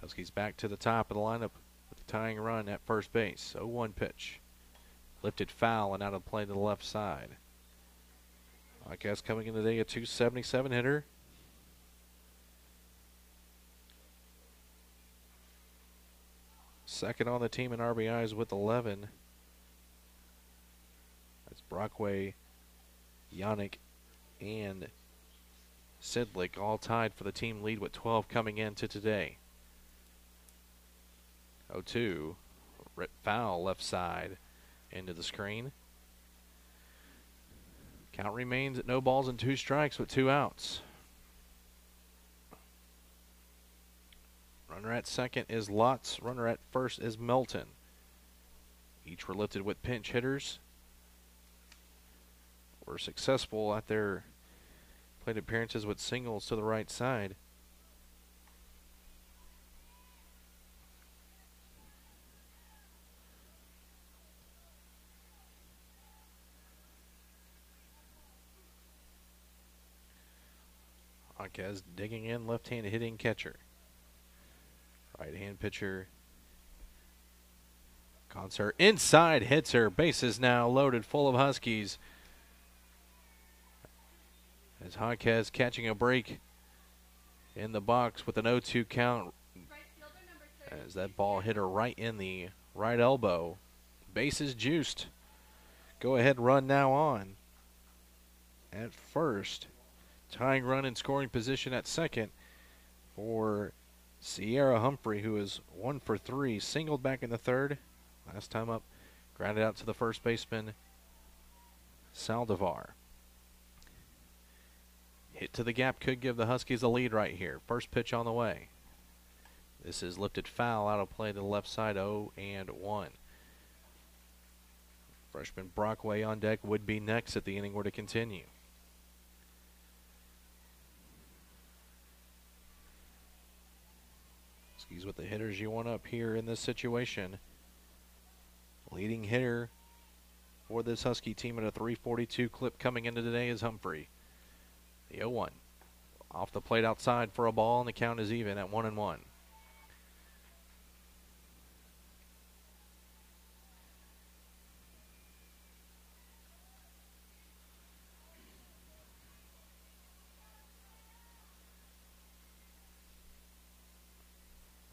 Huskies back to the top of the lineup with the tying run at first base. 0-1 pitch. Lifted foul and out of play to the left side. Jaquez coming in today, a .277 hitter. Second on the team in RBIs with 11. That's Brockway, Yannick, and Sidlick all tied for the team lead with 12 coming into today. 0-2. Foul left side into the screen. Count remains at no balls and 2 strikes with 2 outs. Runner at second is Lutz. Runner at first is Melton. Each were lifted with pinch hitters. Were successful at their plate appearances with singles to the right side. Jaquez digging in, left-handed hitting catcher. Right-hand pitcher. Concert inside, hits her. Bases now loaded, full of Huskies. As Jaquez catching a break in the box with an 0-2 count. As that ball hit her right in the right elbow. Bases juiced. Go ahead run now on at first. Tying run in scoring position at second for Sierra Humphrey, who is 1 for 3. Singled back in the third. Last time up, grounded out to the first baseman, Saldivar. Hit to the gap could give the Huskies a lead right here. First pitch on the way. This is lifted foul out of play to the left side, 0-1. Freshman Brockway on deck would be next if the inning were to continue. Huskies with the hitters you want up here in this situation. Leading hitter for this Husky team at a 342 clip coming into today is Humphrey. The 0-1. Off the plate outside for a ball, and the count is even at 1-1.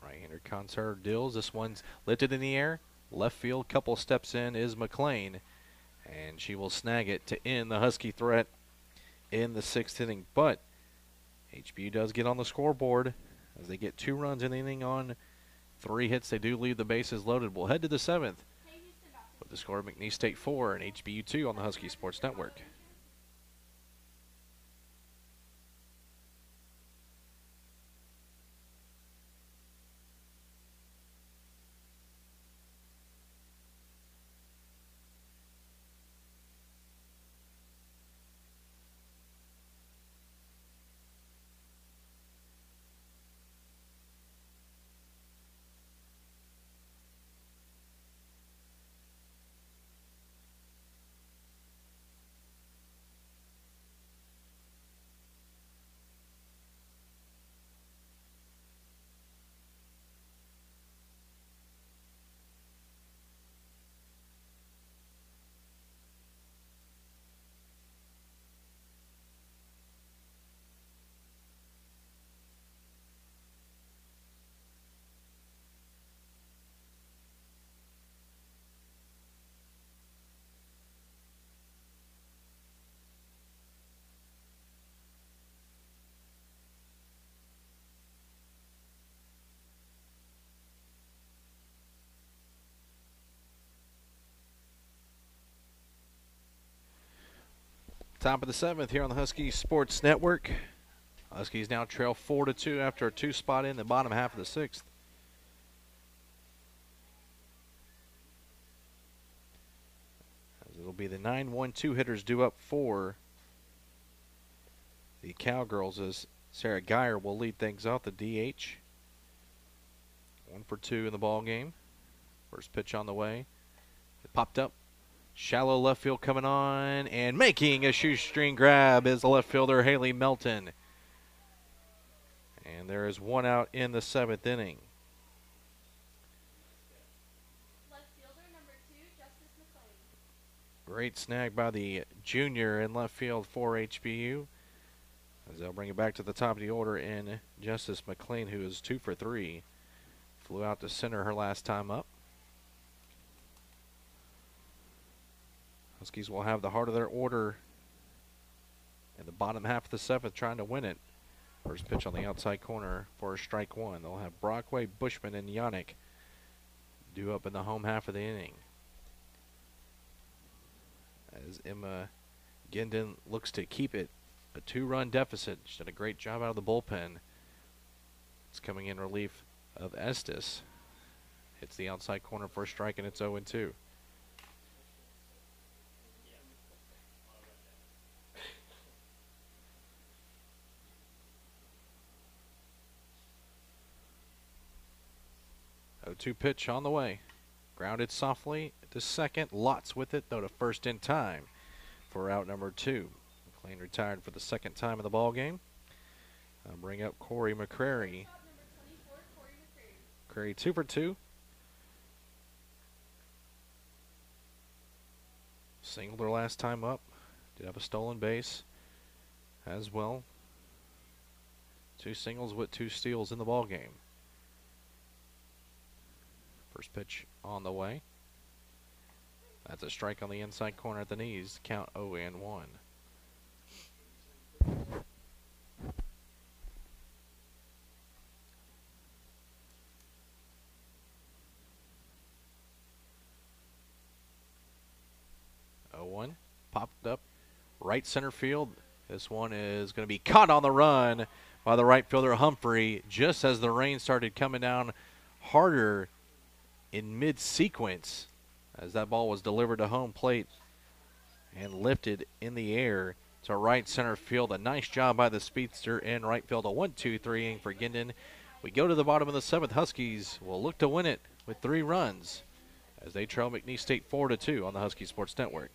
Right-hander Concert deals. This one's lifted in the air. Left field, couple steps in is McLean, and she will snag it to end the Husky threat in the 6th inning. But HBU does get on the scoreboard as they get 2 runs in the inning on 3 hits. They do leave the bases loaded. We'll head to the 7th with the score of McNeese State 4 and HBU 2 on the Husky Sports Network. Top of the 7th here on the Husky Sports Network. Huskies now trail 4-2 after a 2 spot in the bottom half of the 6th. As it'll be the 9-1-2 hitters due up for the Cowgirls as Sarah Geyer will lead things off, the DH. 1 for 2 in the ball game. First pitch on the way. It popped up. Shallow left field coming on, and making a shoestring grab is the left fielder Haley Melton. And there is 1 out in the 7th inning. Left fielder number 2, Justice McLean. Great snag by the junior in left field for HBU. As they'll bring it back to the top of the order in Justice McLean, who is 2 for 3. Flew out to center her last time up. Huskies will have the heart of their order in the bottom half of the 7th trying to win it. First pitch on the outside corner for strike 1. They'll have Brockway, Bushman, and Yannick due up in the home half of the inning. As Emma Gendon looks to keep it a 2-run deficit. She did a great job out of the bullpen. It's coming in relief of Estes. Hits the outside corner for a strike, and it's 0-2. 0-2 pitch on the way. Grounded softly to second. Lots with it, though, to first in time for out number 2. McLean retired for the second time in the ball game. I'll bring up Corey McCrary. McCrary 2 for 2. Singled her last time up. Did have a stolen base as well. 2 singles with 2 steals in the ball game. First pitch on the way. That's a strike on the inside corner at the knees. Count 0-1. Popped up right center field. This one is going to be caught on the run by the right fielder Humphrey just as the rain started coming down harder in mid-sequence as that ball was delivered to home plate and lifted in the air to right center field. A nice job by the speedster in right field. A 1-2-3 inning for Ginden. We go to the bottom of the 7th. Huskies will look to win it with 3 runs as they trail McNeese State 4-2 on the Husky Sports Network.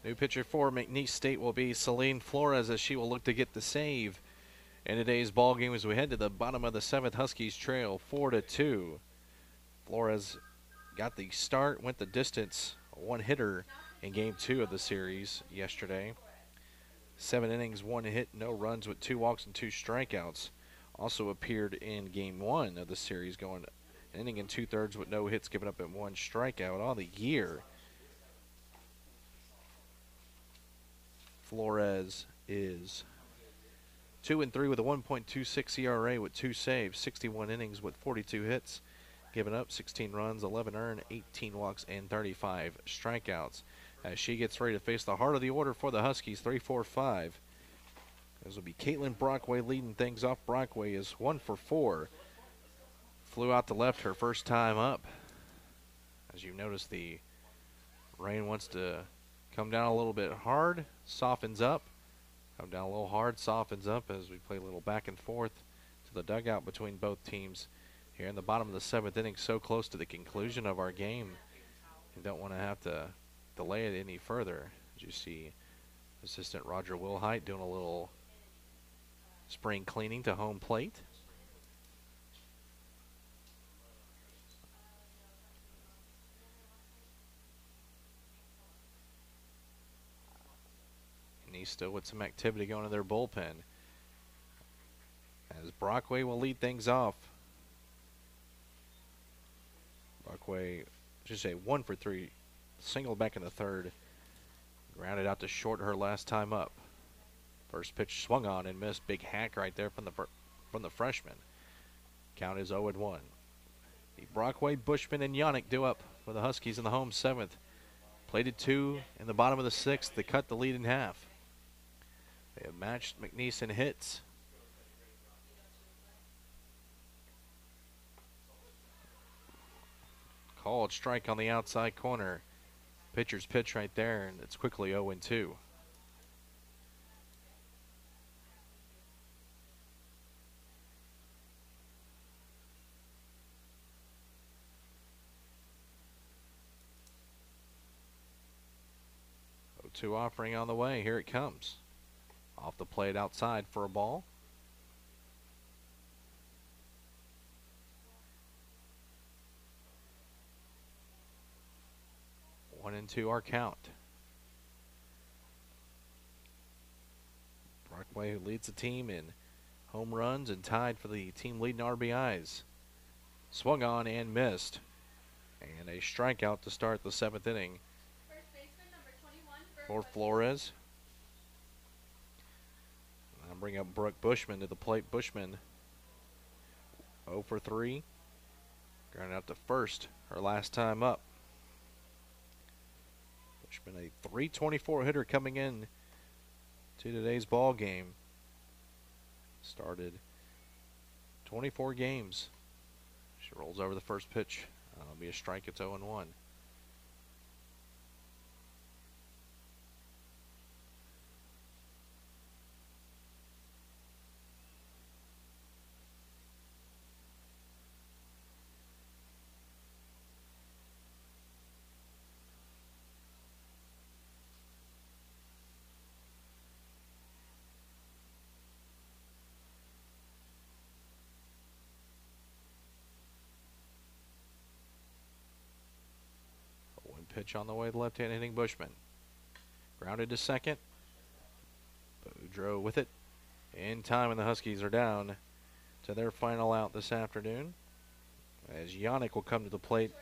New pitcher for McNeese State will be Celine Flores as she will look to get the save in today's ball game as we head to the bottom of the 7th. Huskies trail 4-2. Flores got the start, went the distance, a one-hitter in Game 2 of the series yesterday. 7 innings, 1 hit, no runs with 2 walks and 2 strikeouts. Also appeared in Game 1 of the series, going an inning and 2/3 with no hits, giving up at 1 strikeout on the year. Flores is 2-3 with a 1.26 ERA with 2 saves, 61 innings with 42 hits, given up 16 runs, 11 earned, 18 walks, and 35 strikeouts. As she gets ready to face the heart of the order for the Huskies, 3-4-5. This will be Caitlin Brockway leading things off. Brockway is 1 for 4. Flew out to left her first time up As you notice, the rain wants to come down a little bit hard, softens up. Come down a little hard, softens up as we play a little back and forth to the dugout between both teams here in the bottom of the 7th inning, so close to the conclusion of our game. You don't want to have to delay it any further. As you see assistant Roger Wilhite doing a little spring cleaning to home plate. And he's still with some activity going in their bullpen. As Brockway will lead things off. Brockway, should say 1 for 3, single back in the 3rd. Grounded out to short her last time up. First pitch swung on and missed. Big hack right there from the freshman. Count is 0-1. The Brockway, Bushman, and Yannick do up for the Huskies in the home 7th. Plated 2 in the bottom of the 6th to cut the lead in half. They have matched McNeese in hits. Called strike on the outside corner. Pitcher's pitch right there, and it's quickly 0-2. Two offering on the way. Here it comes. Off the plate outside for a ball. One and two our count. Brockway, who leads the team in home runs and tied for the team lead in RBIs. Swung on and missed. And a strikeout to start the 7th inning for Flores. I'll bring up Brooke Bushman to the plate. Bushman 0 for 3. Grounded out to first her last time up. Bushman, a .324 hitter coming in to today's ball game. Started 24 games. She rolls over the first pitch. That'll be a strike. It's 0-1. Pitch on the way, the left-hand hitting Bushman. Grounded to second. Boudreaux with it. In time, and the Huskies are down to their final out this afternoon. As Yannick will come to the plate.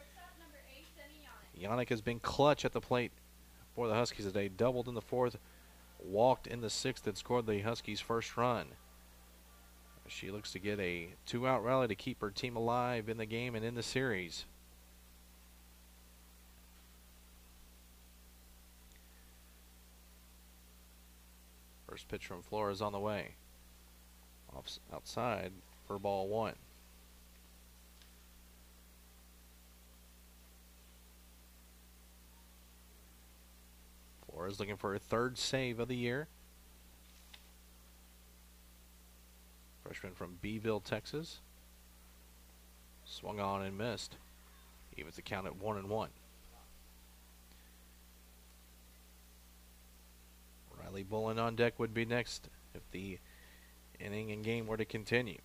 Yannick has been clutch at the plate for the Huskies today. Doubled in the 4th, walked in the 6th, and scored the Huskies' first run. She looks to get a 2-out rally to keep her team alive in the game and in the series. First pitch from Flores on the way. Outside for ball 1. Flores looking for her 3rd save of the year. Freshman from Beeville, Texas. Swung on and missed. Evens the count at 1-1. Riley Bullen on deck would be next if the inning and game were to continue.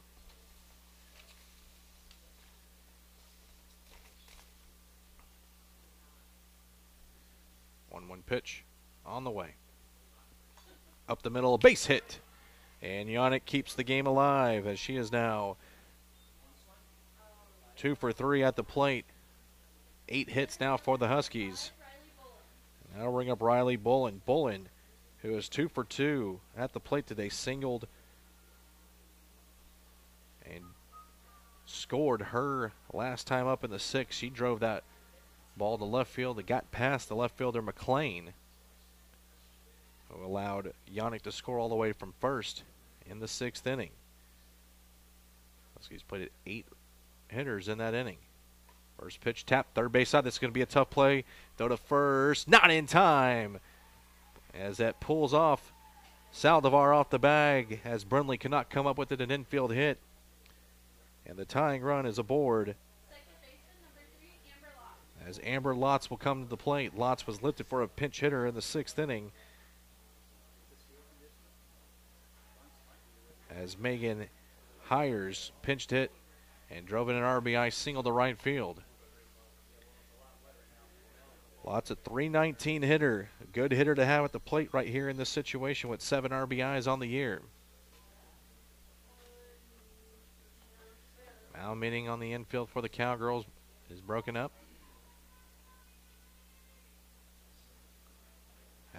One pitch on the way. Up the middle, a base hit. And Yannick keeps the game alive as she is now 2 for 3 at the plate. 8 hits now for the Huskies. And that'll bring up Riley Bullen. Bullen, who is 2 for 2 at the plate today, singled and scored her last time up in the 6th. She drove that ball to left field. It got past the left fielder McLean, who allowed Yannick to score all the way from first in the 6th inning. Huskies played 8 hitters in that inning. First pitch tap, third base side. This is going to be a tough play. Throw to first, not in time. As that pulls off Saldivar off the bag, as Brindley cannot come up with it, an infield hit. And the tying run is aboard. Second baseman, number 3, Amber Lott. As Amber Lotz will come to the plate. Lotz was lifted for a pinch hitter in the 6th inning. As Megan Hires pinched hit and drove in an RBI single to right field. Lots of .319 hitter. A good hitter to have at the plate right here in this situation with 7 RBIs on the year. Mound meeting on the infield for the Cowgirls is broken up.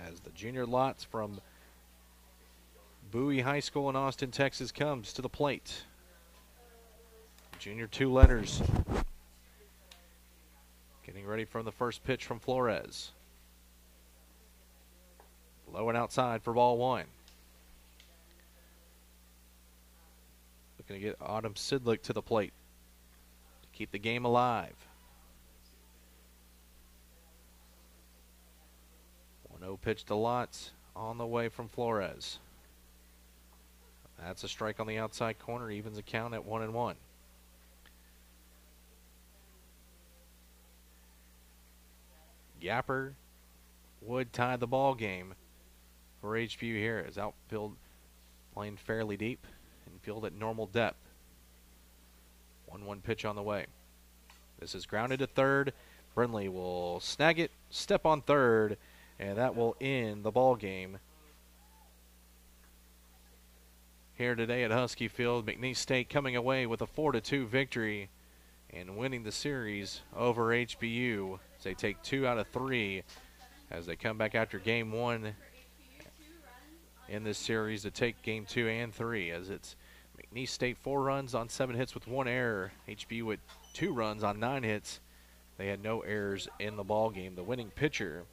As the junior Lots from Bowie High School in Austin, Texas comes to the plate. Junior 2 letters. Getting ready from the first pitch from Flores. Low and outside for ball 1. Looking to get Autumn Sidlick to the plate to keep the game alive. 1-0 pitch to Lots on the way from Flores. That's a strike on the outside corner, evens the count at 1-1. Yapper would tie the ball game for HBU here as outfield playing fairly deep, infield at normal depth. 1-1 pitch on the way. This is grounded to third. Brindley will snag it, step on third, and that will end the ball game here today at Husky Field. McNeese State coming away with a 4-2 victory and winning the series over HBU as they take 2 out of 3 as they come back after game 1 in this series to take game 2 and 3, as it's McNeese State 4 runs on 7 hits with 1 error. HBU with 2 runs on 9 hits. They had no errors in the ball game. The winning pitcher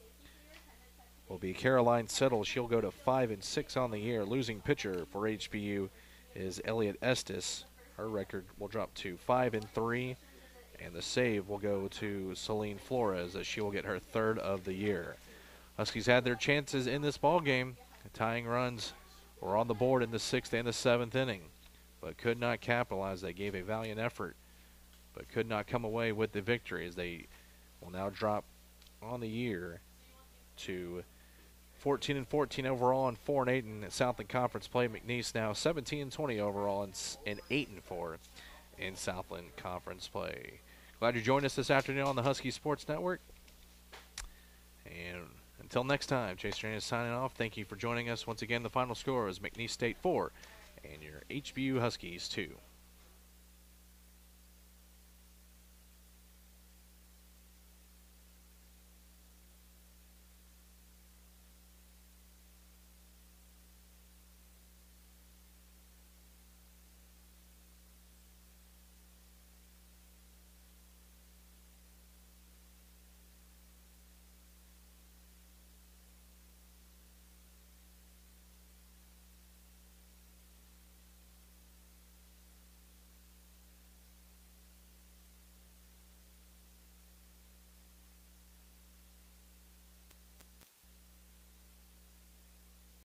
will be Caroline Settle. She'll go to 5-6 on the year. Losing pitcher for HBU is Elliot Estes. Her record will drop to 5-3, and the save will go to Celine Flores as she will get her 3rd of the year. Huskies had their chances in this ball game. Tying runs were on the board in the 6th and the 7th inning, but could not capitalize. They gave a valiant effort, but could not come away with the victory as they will now drop on the year to 14-14 overall and 4-8 in Southland Conference play. McNeese now 17-20 overall and 8-4 in Southland Conference play. Glad you joined us this afternoon on the Husky Sports Network. And until next time, Chase Hernandez signing off. Thank you for joining us. Once again, the final score is McNeese State 4 and your HBU Huskies 2.